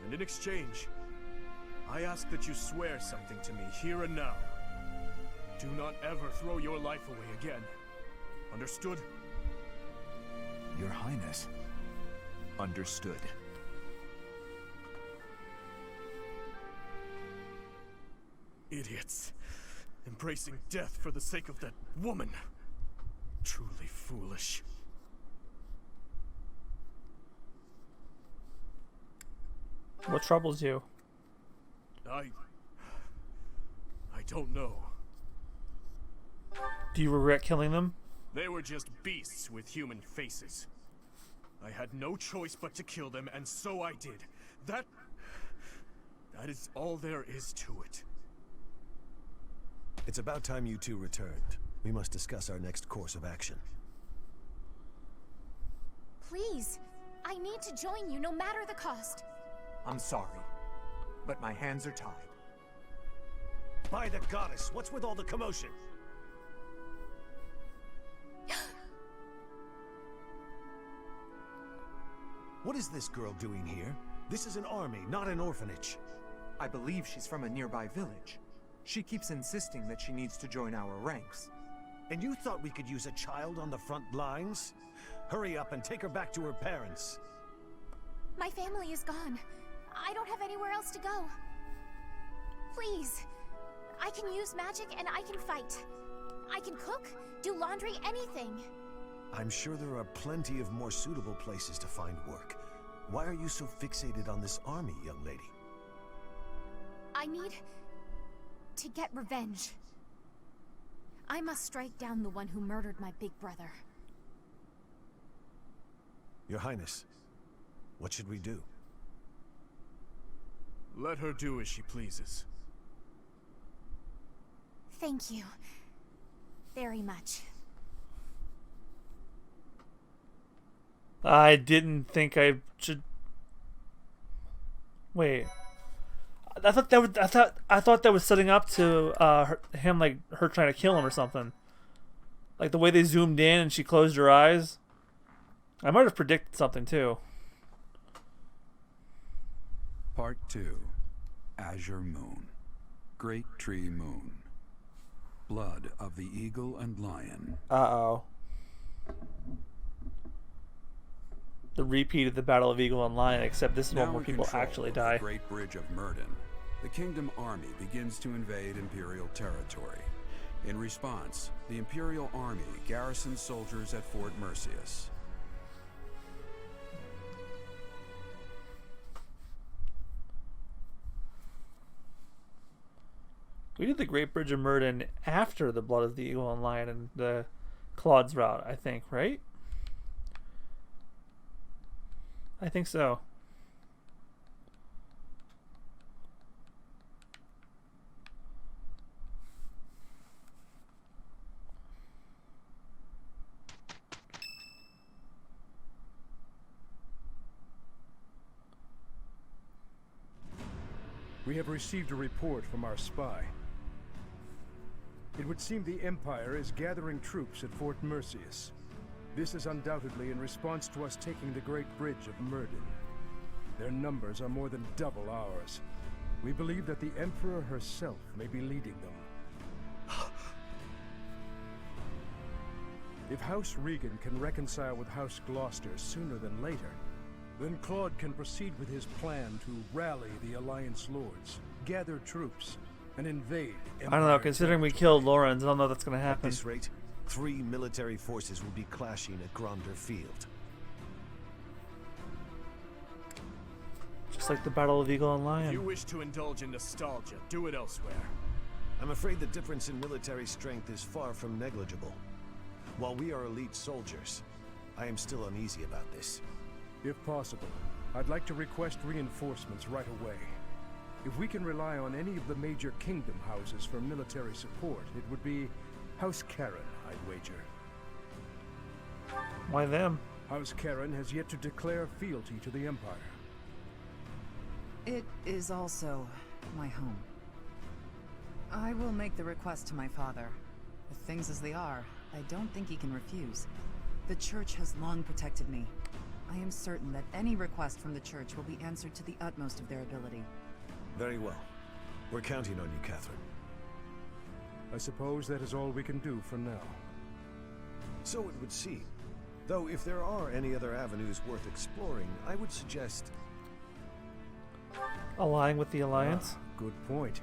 And in exchange, I ask that you swear something to me here and now. Do not ever throw your life away again. Understood? Your Highness. Understood. Idiots. Embracing death for the sake of that woman. Truly foolish. What troubles you? I don't know. Do you regret killing them? They were just beasts with human faces. I had no choice but to kill them, and so I did. That is all there is to it. It's about time you two returned. We must discuss our next course of action. Please, I need to join you no matter the cost. I'm sorry, but my hands are tied. By the goddess, what's with all the commotion? What is this girl doing here? This is an army, not an orphanage. I believe she's from a nearby village. She keeps insisting that she needs to join our ranks. And you thought we could use a child on the front lines? Hurry up and take her back to her parents. My family is gone. I don't have anywhere else to go. Please, I can use magic and I can fight. I can cook, do laundry, anything. I'm sure there are plenty of more suitable places to find work. Why are you so fixated on this army, young lady? I need to get revenge. I must strike down the one who murdered my big brother. Your Highness, what should we do? Let her do as she pleases. Thank you. Very much. I didn't think I should. Wait. I thought that was setting up to her trying to kill him or something. Like the way they zoomed in and she closed her eyes. I might have predicted something too. Part 2. Azure Moon. Great Tree Moon. Blood of the Eagle and Lion. Uh-oh. The repeat of the Battle of Eagle and Lion, except this is one where people actually die. The Great Bridge of Murden. The Kingdom Army begins to invade Imperial territory. In response, the Imperial Army garrisons soldiers at Fort Merceus. We did the Great Bridge of Murden after the Blood of the Eagle and Lion and the Claude's route, I think, right? I think so. We have received a report from our spy. It would seem the Empire is gathering troops at Fort Merceus. This is undoubtedly in response to us taking the Great Bridge of Murden. Their numbers are more than double ours. We believe that the Emperor herself may be leading them. If House Regan can reconcile with House Gloucester sooner than later, then Claude can proceed with his plan to rally the Alliance Lords, gather troops, and invade Empire. I don't know, considering we killed Lawrence, I don't know if that's going to happen. At this rate, 3 military forces will be clashing at Gronder Field. Just like the Battle of Eagle and Lion. If you wish to indulge in nostalgia, do it elsewhere. I'm afraid the difference in military strength is far from negligible. While we are elite soldiers, I am still uneasy about this. If possible, I'd like to request reinforcements right away. If we can rely on any of the major kingdom houses for military support, it would be House Karen, I'd wager. Why them? House Karen has yet to declare fealty to the Empire. It is also my home. I will make the request to my father. With things as they are, I don't think he can refuse. The Church has long protected me. I am certain that any request from the Church will be answered to the utmost of their ability. Very well. We're counting on you, Catherine. I suppose that is all we can do for now. So it would seem. Though if there are any other avenues worth exploring, I would suggest... Allying with the Alliance? Good point.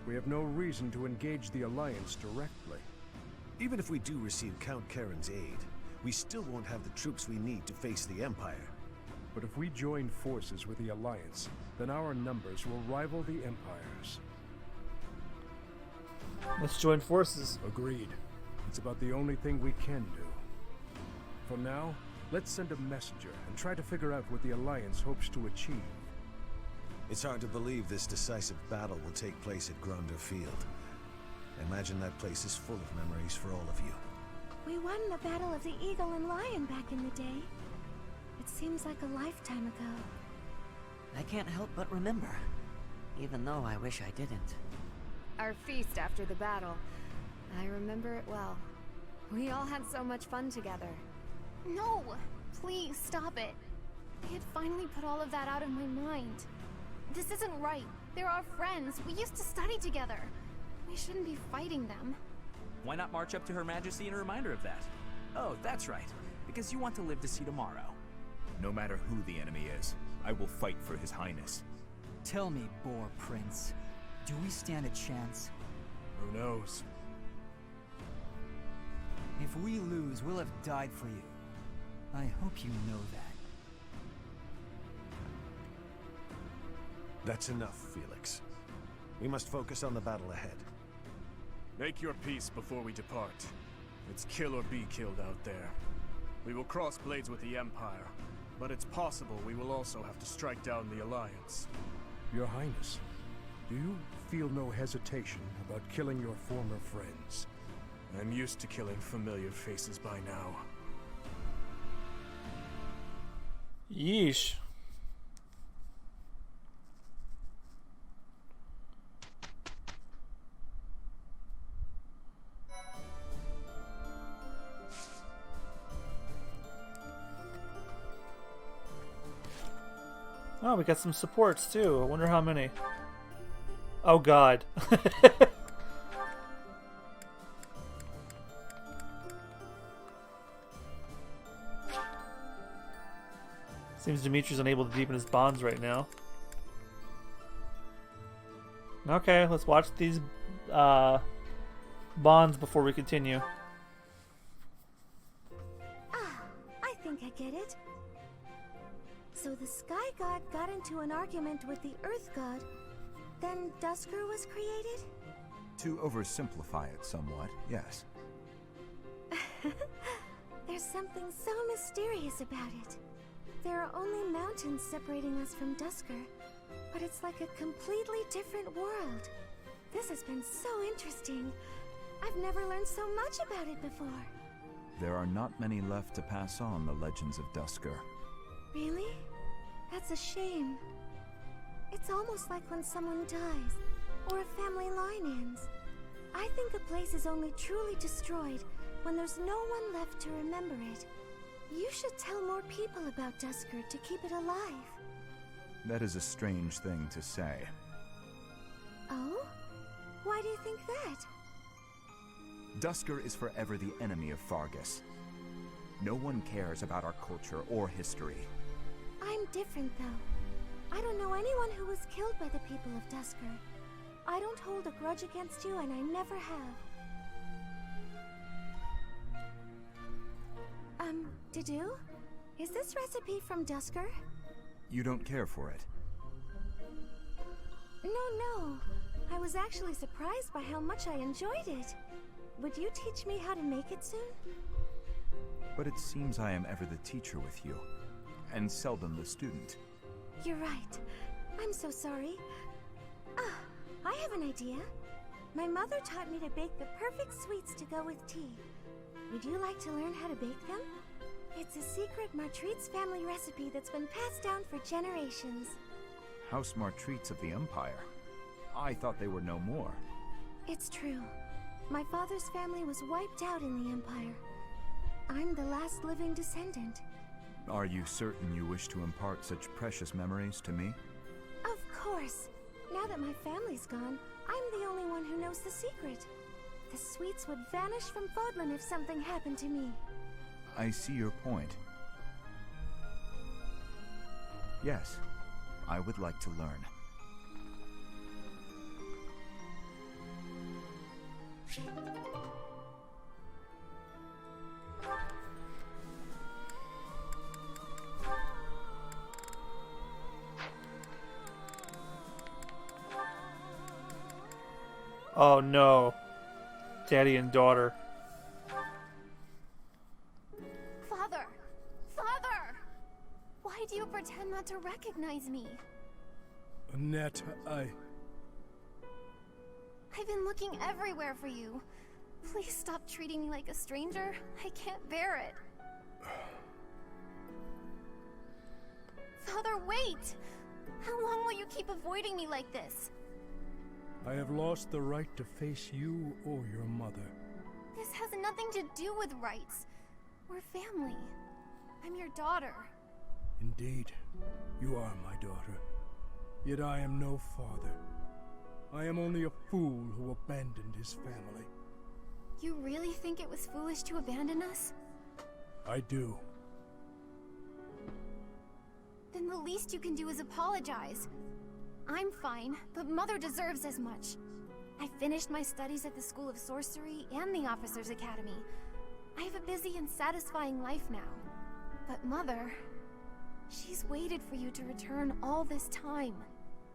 We have no reason to engage the Alliance directly. Even if we do receive Count Karen's aid, we still won't have the troops we need to face the Empire. But if we join forces with the Alliance, then our numbers will rival the Empire's. Let's join forces. Agreed. It's about the only thing we can do. For now, let's send a messenger and try to figure out what the Alliance hopes to achieve. It's hard to believe this decisive battle will take place at Gronder Field. I imagine that place is full of memories for all of you. We won the Battle of the Eagle and Lion back in the day. It seems like a lifetime ago. I can't help but remember, even though I wish I didn't. Our feast after the battle. I remember it well. We all had so much fun together. No! Please, stop it. I had finally put all of that out of my mind. This isn't right. They're our friends. We used to study together. We shouldn't be fighting them. Why not march up to Her Majesty in a reminder of that? Oh, that's right. Because you want to live to see tomorrow. No matter who the enemy is, I will fight for His Highness. Tell me, Boar Prince, do we stand a chance? Who knows? If we lose, we'll have died for you. I hope you know that. That's enough, Felix. We must focus on the battle ahead. Make your peace before we depart. It's kill or be killed out there. We will cross blades with the Empire, But it's possible we will also have to strike down the Alliance. Your Highness, do you feel no hesitation about killing your former friends? I'm used to killing familiar faces by now. Yeesh. Oh, we got some supports too. I wonder how many. Oh god. Seems Dimitri's unable to deepen his bonds right now. Okay, let's watch these bonds before we continue. Ah, I think I get it. So the Sky God got into an argument with the Earth God, then Dusker was created? To oversimplify it somewhat, yes. There's something so mysterious about it. There are only mountains separating us from Dusker, but it's like a completely different world. This has been so interesting. I've never learned so much about it before. There are not many left to pass on the legends of Dusker. Really? That's a shame. It's almost like when someone dies, or a family line ends. I think a place is only truly destroyed when there's no one left to remember it. You should tell more people about Dusker to keep it alive. That is a strange thing to say. Oh? Why do you think that? Dusker is forever the enemy of Fargus. No one cares about our culture or history. I'm different, though. I don't know anyone who was killed by the people of Dusker. I don't hold a grudge against you, and I never have. Didu? Is this recipe from Dusker? You don't care for it? No. I was actually surprised by how much I enjoyed it. Would you teach me how to make it soon? But it seems I am ever the teacher with you, and seldom the student. You're right. I'm so sorry. Ah, I have an idea. My mother taught me to bake the perfect sweets to go with tea. Would you like to learn how to bake them? It's a secret Martritz family recipe that's been passed down for generations. House Martritz of the Empire? I thought they were no more. It's true. My father's family was wiped out in the Empire. I'm the last living descendant. Are you certain you wish to impart such precious memories to me? Of course. Now that my family's gone, I'm the only one who knows the secret. The sweets would vanish from Fodlan if something happened to me. I see your point. Yes, I would like to learn. Oh no. Daddy and daughter. Father! Why do you pretend not to recognize me? Annette, I've been looking everywhere for you. Please stop treating me like a stranger. I can't bear it. Father, wait! How long will you keep avoiding me like this? I have lost the right to face you or your mother. This has nothing to do with rights. We're family. I'm your daughter. Indeed, you are my daughter. Yet I am no father. I am only a fool who abandoned his family. You really think it was foolish to abandon us? I do. Then the least you can do is apologize. I'm fine, but Mother deserves as much. I finished my studies at the School of Sorcery and the Officers' Academy. I have a busy and satisfying life now. But Mother, she's waited for you to return all this time,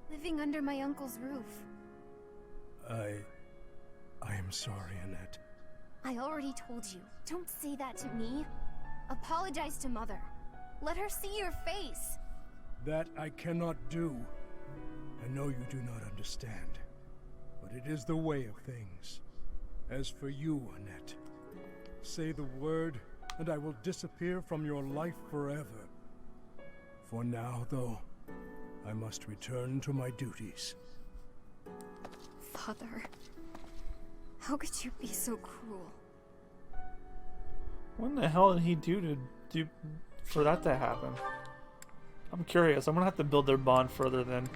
living under my uncle's roof. I am sorry, Annette. I already told you, don't say that to me. Apologize to Mother. Let her see your face. That I cannot do. I know you do not understand, but it is the way of things. As for you, Annette, say the word, and I will disappear from your life forever. For now, though, I must return to my duties. Father, how could you be so cruel? What in the hell did he do for that to happen? I'm curious. I'm gonna have to build their bond further then.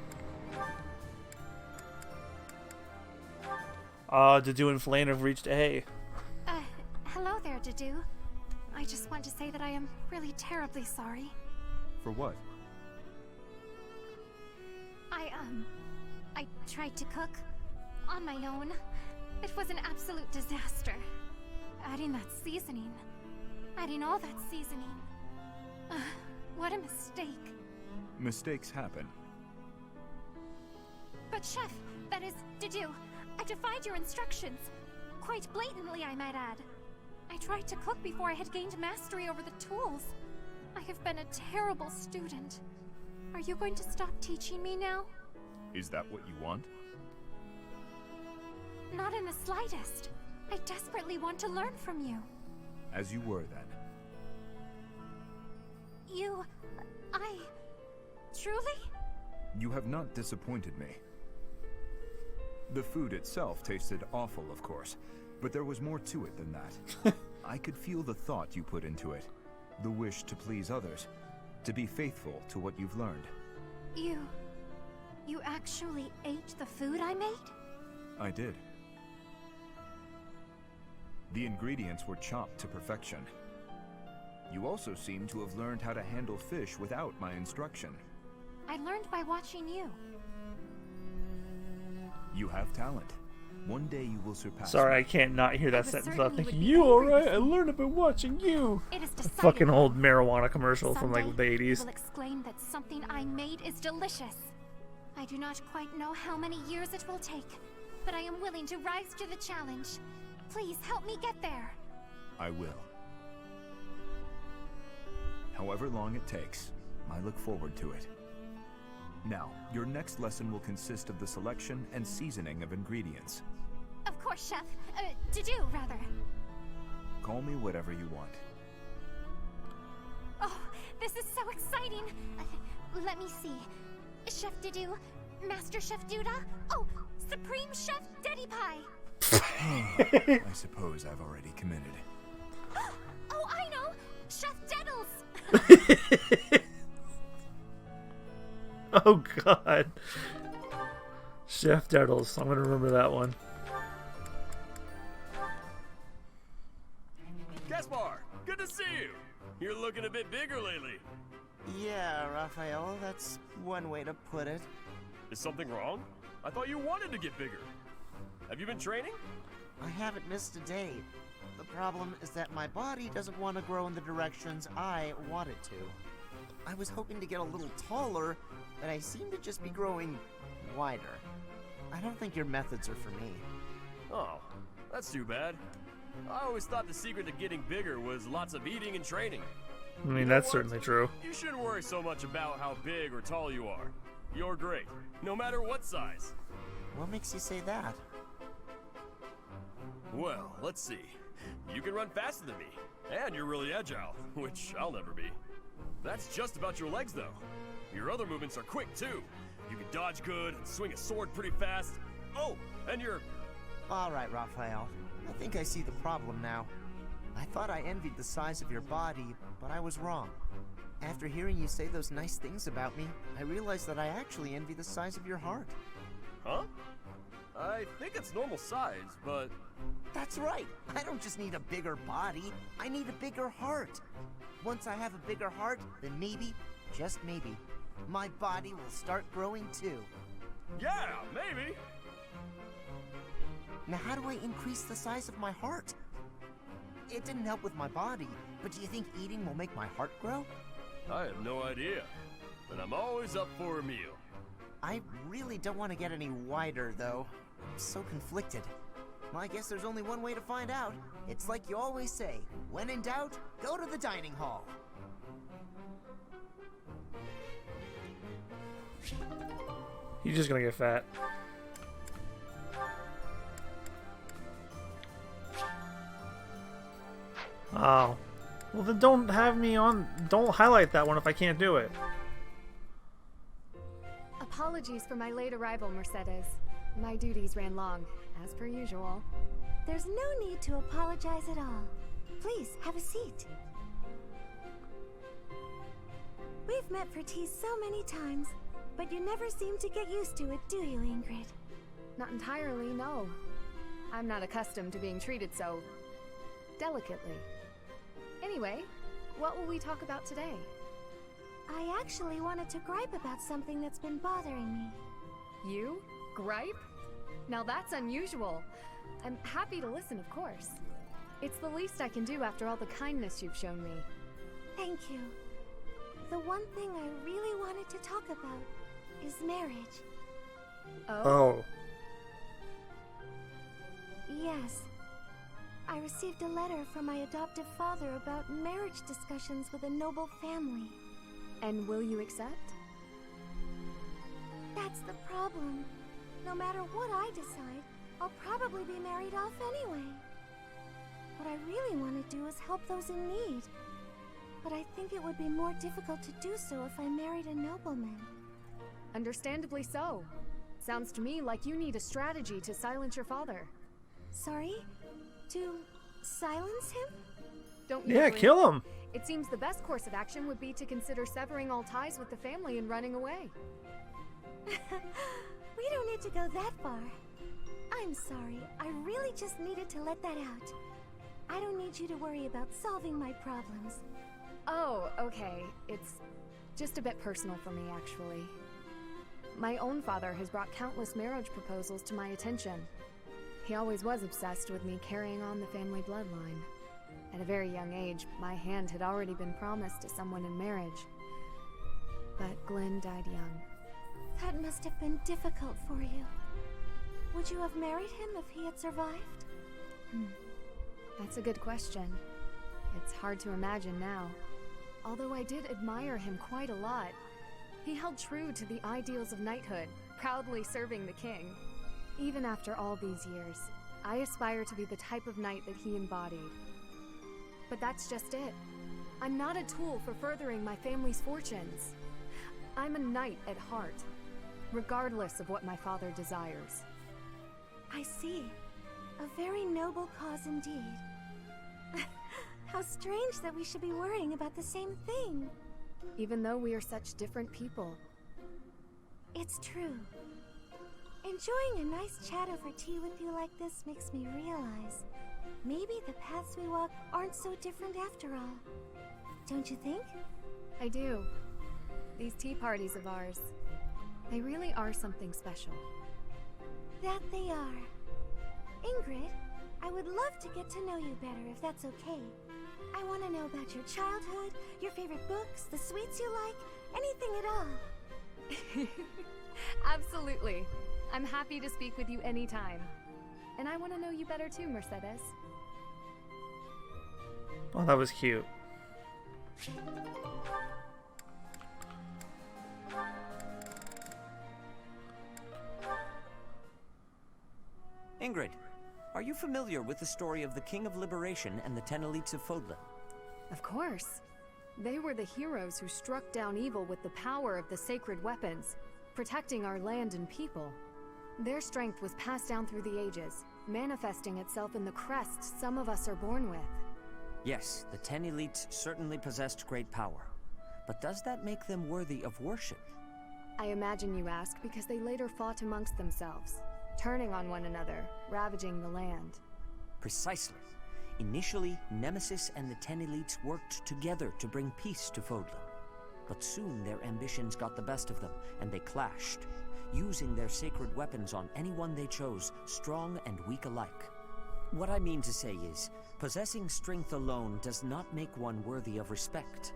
Dedu and Flane have reached A. Hello there, Dedu. I just want to say that I am really terribly sorry. For what? I tried to cook on my own. It was an absolute disaster. Adding that seasoning. Adding all that seasoning. What a mistake. Mistakes happen. But Chef, that is, Dedu, I defied your instructions. Quite blatantly, I might add. I tried to cook before I had gained mastery over the tools. I have been a terrible student. Are you going to stop teaching me now? Is that what you want? Not in the slightest. I desperately want to learn from you. As you were, then. Truly? You have not disappointed me. The food itself tasted awful, of course, but there was more to it than that. I could feel the thought you put into it, the wish to please others, to be faithful to what you've learned. You actually ate the food I made? I did. The ingredients were chopped to perfection. You also seem to have learned how to handle fish without my instruction. I learned by watching you. You have talent. One day you will surpass Sorry, me. I can't not hear that sentence without certainly thinking, would be you angry alright? with I you. learned about watching you. It is A decided. fucking old marijuana commercial from like the Someday 80s. you will exclaim that something I made is delicious. I do not quite know how many years it will take, but I am willing to rise to the challenge. Please help me get there. I will. However long it takes, I look forward to it. Now, your next lesson will consist of the selection and seasoning of ingredients. Of course, Chef. Dedu, rather. Call me whatever you want. Oh, this is so exciting. Let me see. Chef Dedu, Master Chef Duda, oh, Supreme Chef Deddy Pie. I suppose I've already committed. Oh, I know! Chef Deddles! Oh god. Chef Deddles. I'm gonna remember that one. Gaspar, good to see you. You're looking a bit bigger lately. Yeah, Raphael, that's one way to put it. Is something wrong? I thought you wanted to get bigger. Have you been training? I haven't missed a day. The problem is that my body doesn't want to grow in the directions I want it to. I was hoping to get a little taller, but I seem to just be growing wider. I don't think your methods are for me. Oh, that's too bad. I always thought the secret to getting bigger was lots of eating and training. I mean, that's certainly true. You shouldn't worry so much about how big or tall you are. You're great, no matter what size. What makes you say that? Well, let's see. You can run faster than me, and you're really agile, which I'll never be. That's just about your legs, though. Your other movements are quick, too. You can dodge good and swing a sword pretty fast. Oh, and you're... Alright, Raphael. I think I see the problem now. I thought I envied the size of your body, but I was wrong. After hearing you say those nice things about me, I realized that I actually envy the size of your heart. Huh? I think it's normal size, but... That's right! I don't just need a bigger body, I need a bigger heart. Once I have a bigger heart, then maybe, just maybe, my body will start growing too. Yeah, maybe! Now how do I increase the size of my heart? It didn't help with my body, but do you think eating will make my heart grow? I have no idea, but I'm always up for a meal. I really don't want to get any wider, though. I'm so conflicted. Well, I guess there's only one way to find out. It's like you always say, when in doubt, go to the dining hall. He's just gonna get fat. Oh. Well, then don't have me on... Don't highlight that one if I can't do it. Apologies for my late arrival, Mercedes. My duties ran long, as per usual. There's no need to apologize at all. Please, have a seat. We've met for tea so many times, but you never seem to get used to it, do you, Ingrid? Not entirely, no. I'm not accustomed to being treated so... delicately. Anyway, what will we talk about today? I actually wanted to gripe about something that's been bothering me. You? Gripe? Now that's unusual. I'm happy to listen, of course. It's the least I can do after all the kindness you've shown me. Thank you. The one thing I really wanted to talk about is marriage. Oh. Yes. I received a letter from my adoptive father about marriage discussions with a noble family. And will you accept? That's the problem. No matter what I decide, I'll probably be married off anyway. What I really want to do is help those in need. But I think it would be more difficult to do so if I married a nobleman. Understandably so. Sounds to me like you need a strategy to silence your father. Sorry? To silence him? Don't Yeah, usually. kill him. It seems the best course of action would be to consider severing all ties with the family and running away. We don't need to go that far. I'm sorry. I really just needed to let that out. I don't need you to worry about solving my problems. Oh, okay. It's just a bit personal for me, actually. My own father has brought countless marriage proposals to my attention. He always was obsessed with me carrying on the family bloodline. At a very young age, my hand had already been promised to someone in marriage. But Glenn died young. That must have been difficult for you. Would you have married him if he had survived? That's a good question. It's hard to imagine now. Although I did admire him quite a lot. He held true to the ideals of knighthood, proudly serving the king. Even after all these years, I aspire to be the type of knight that he embodied. But that's just it. I'm not a tool for furthering my family's fortunes. I'm a knight at heart, regardless of what my father desires. I see. A very noble cause indeed. How strange that we should be worrying about the same thing. Even though we are such different people. It's true. Enjoying a nice chat over tea with you like this makes me realize maybe the paths we walk aren't so different after all. Don't you think? I do. These tea parties of ours, they really are something special. That they are. Ingrid, I would love to get to know you better if that's okay. I want to know about your childhood, your favorite books, the sweets you like, anything at all. Absolutely. I'm happy to speak with you anytime. And I want to know you better too, Mercedes. Oh, that was cute. Ingrid, are you familiar with the story of the King of Liberation and the 10 elites of Fodlan? Of course. They were the heroes who struck down evil with the power of the sacred weapons, protecting our land and people. Their strength was passed down through the ages, manifesting itself in the crests some of us are born with. Yes, the 10 elites certainly possessed great power. But does that make them worthy of worship? I imagine you ask because they later fought amongst themselves, turning on one another, ravaging the land. Precisely. Initially, Nemesis and the 10 elites worked together to bring peace to Fodlan. But soon their ambitions got the best of them, and they clashed, using their sacred weapons on anyone they chose, strong and weak alike. What I mean to say is, possessing strength alone does not make one worthy of respect.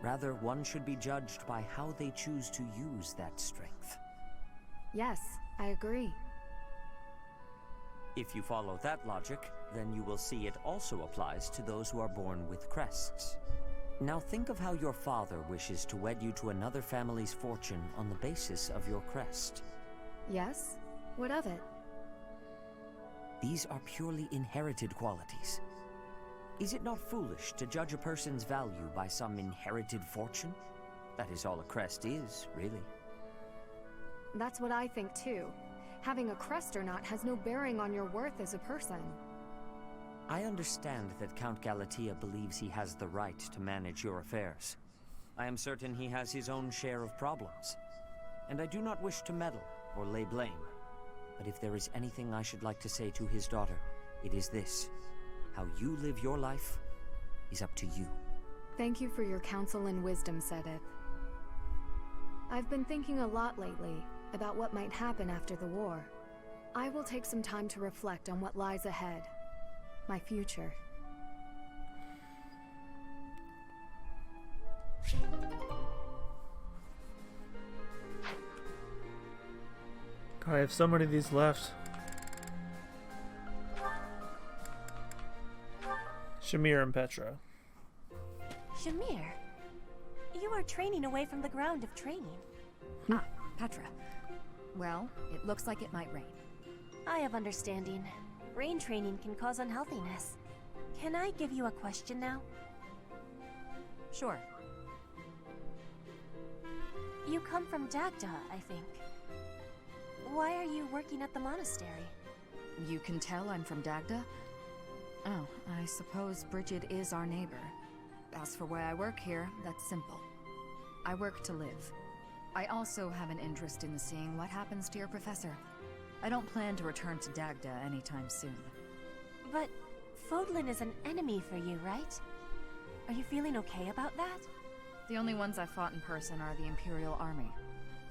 Rather, one should be judged by how they choose to use that strength. Yes, I agree. If you follow that logic, then you will see it also applies to those who are born with crests. Now think of how your father wishes to wed you to another family's fortune on the basis of your crest. Yes? What of it? These are purely inherited qualities. Is it not foolish to judge a person's value by some inherited fortune? That is all a crest is, really. That's what I think too. Having a crest or not has no bearing on your worth as a person. I understand that Count Galatea believes he has the right to manage your affairs. I am certain he has his own share of problems. And I do not wish to meddle or lay blame. But if there is anything I should like to say to his daughter, it is this. How you live your life is up to you. Thank you for your counsel and wisdom, Sedith. I've been thinking a lot lately about what might happen after the war. I will take some time to reflect on what lies ahead. My future. God, I have so many of these left. Shamir and Petra. Shamir, you are training away from the ground of training. Ah, Petra. Well, it looks like it might rain. I have understanding. Rain training can cause unhealthiness. Can I give you a question now? Sure. You come from Dagda, I think. Why are you working at the monastery? You can tell I'm from Dagda? Oh, I suppose Bridget is our neighbor. As for why I work here, that's simple. I work to live. I also have an interest in seeing what happens to your professor. I don't plan to return to Dagda anytime soon. But Fodlan is an enemy for you, right? Are you feeling okay about that? The only ones I've fought in person are the Imperial Army.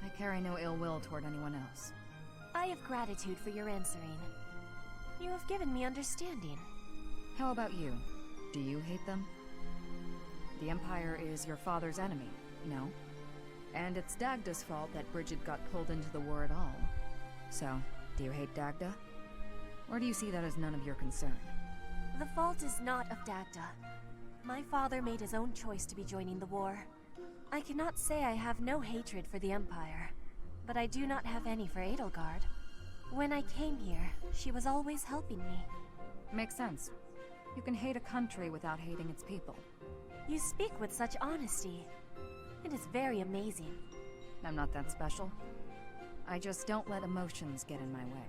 I carry no ill will toward anyone else. I have gratitude for your answering. You have given me understanding. How about you? Do you hate them? The Empire is your father's enemy, no? And it's Dagda's fault that Bridget got pulled into the war at all. So, do you hate Dagda? Or do you see that as none of your concern? The fault is not of Dagda. My father made his own choice to be joining the war. I cannot say I have no hatred for the Empire, but I do not have any for Edelgard. When I came here, she was always helping me. Makes sense. You can hate a country without hating its people. You speak with such honesty. It is very amazing. I'm not that special. I just don't let emotions get in my way.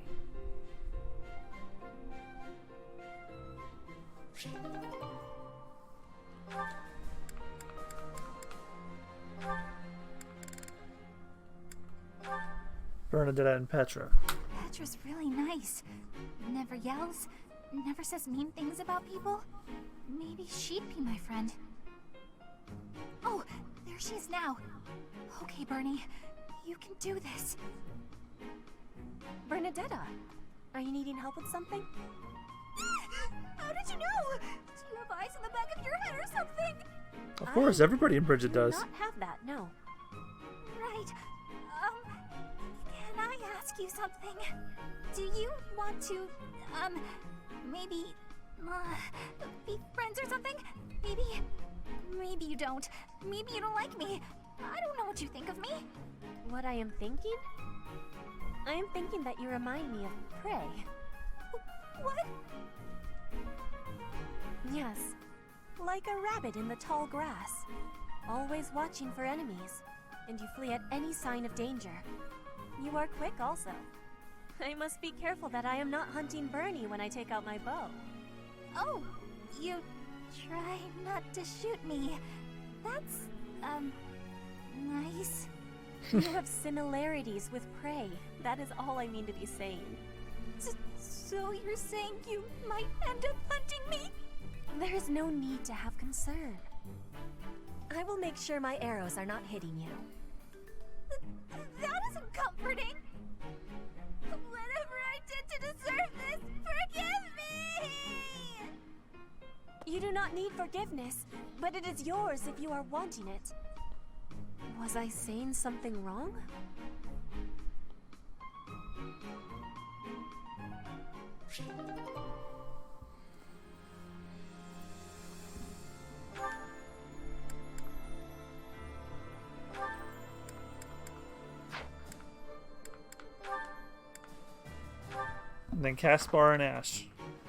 Bernadetta and Petra. Petra's really nice. Never yells, never says mean things about people. Maybe she'd be my friend. Oh, there she is now. Okay, Bernie, you can do this. Bernadetta, are you needing help with something? How did you know? Do you have eyes in the back of your head or something? Of course, everybody in Bridget does. Do not have that, no. Right. Can I ask you something? Do you want to, maybe, be friends or something? Maybe you don't. Maybe you don't like me. I don't know what you think of me. What I am thinking? I am thinking that you remind me of prey. What? Yes, like a rabbit in the tall grass, always watching for enemies, and you flee at any sign of danger. You are quick also. I must be careful that I am not hunting Bernie when I take out my bow. Oh, you try not to shoot me. That's, nice. You have similarities with prey. That is all I mean to be saying. So you're saying you might end up hunting me? There is no need to have concern. I will make sure my arrows are not hitting you. That isn't comforting. Whatever I did to deserve this, forgive me! You do not need forgiveness, but it is yours if you are wanting it. Was I saying something wrong? And then Caspar and Ash.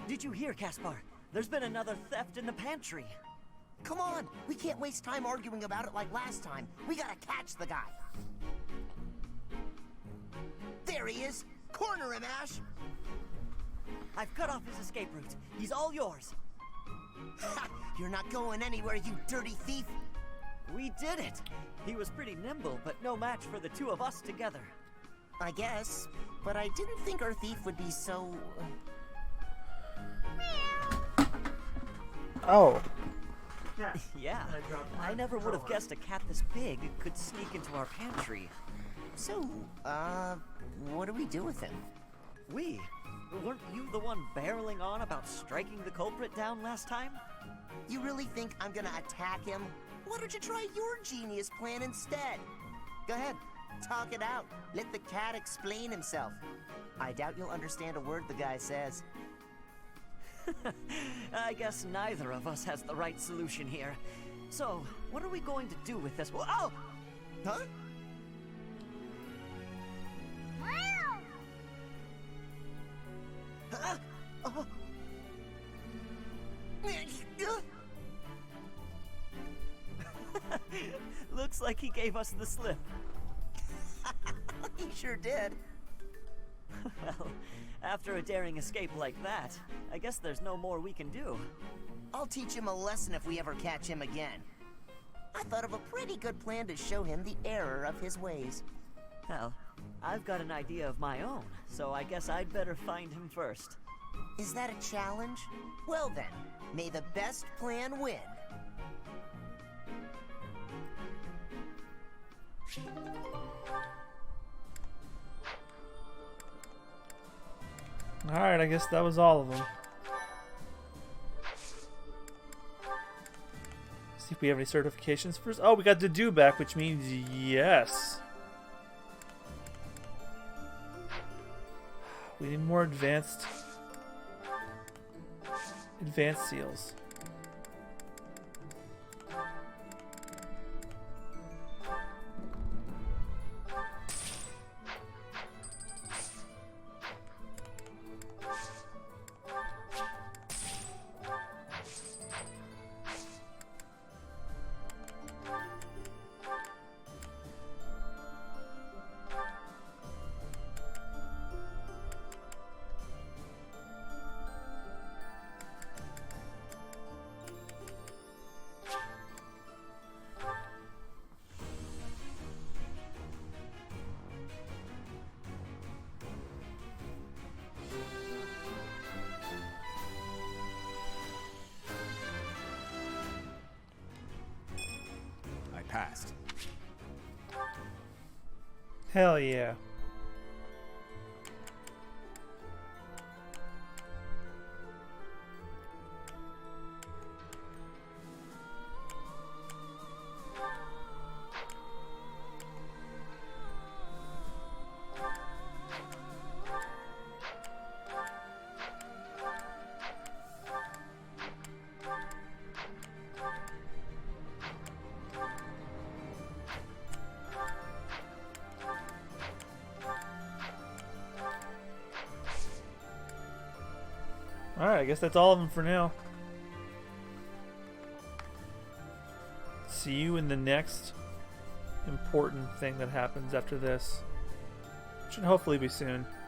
Did you hear, Caspar? There's been another theft in the pantry. Come on, we can't waste time arguing about it like last time. We gotta catch the guy. There he is. Corner him, Ash. I've cut off his escape route. He's all yours. Ha! You're not going anywhere, you dirty thief. We did it. He was pretty nimble, but no match for the two of us together. I guess, but I didn't think our thief would be so... Oh. Yeah, I never would have guessed a cat this big could sneak into our pantry. So, what do we do with him? We? Weren't you the one barreling on about striking the culprit down last time? You really think I'm gonna attack him? Why don't you try your genius plan instead? Go ahead, talk it out. Let the cat explain himself. I doubt you'll understand a word the guy says. I guess neither of us has the right solution here. So, what are we going to do with this? Oh! Huh? Looks like he gave us the slip. He sure did. Well, after a daring escape like that, I guess there's no more we can do. I'll teach him a lesson if we ever catch him again. I thought of a pretty good plan to show him the error of his ways. Well, I've got an idea of my own, so I guess I'd better find him first. Is that a challenge? Well then, may the best plan win. Alright, I guess that was all of them. See if we have any certifications first. Oh, we got the do back, which means yes. We need more advanced seals. Passed. Hell yeah. Alright, I guess that's all of them for now. See you in the next important thing that happens after this. Should hopefully be soon.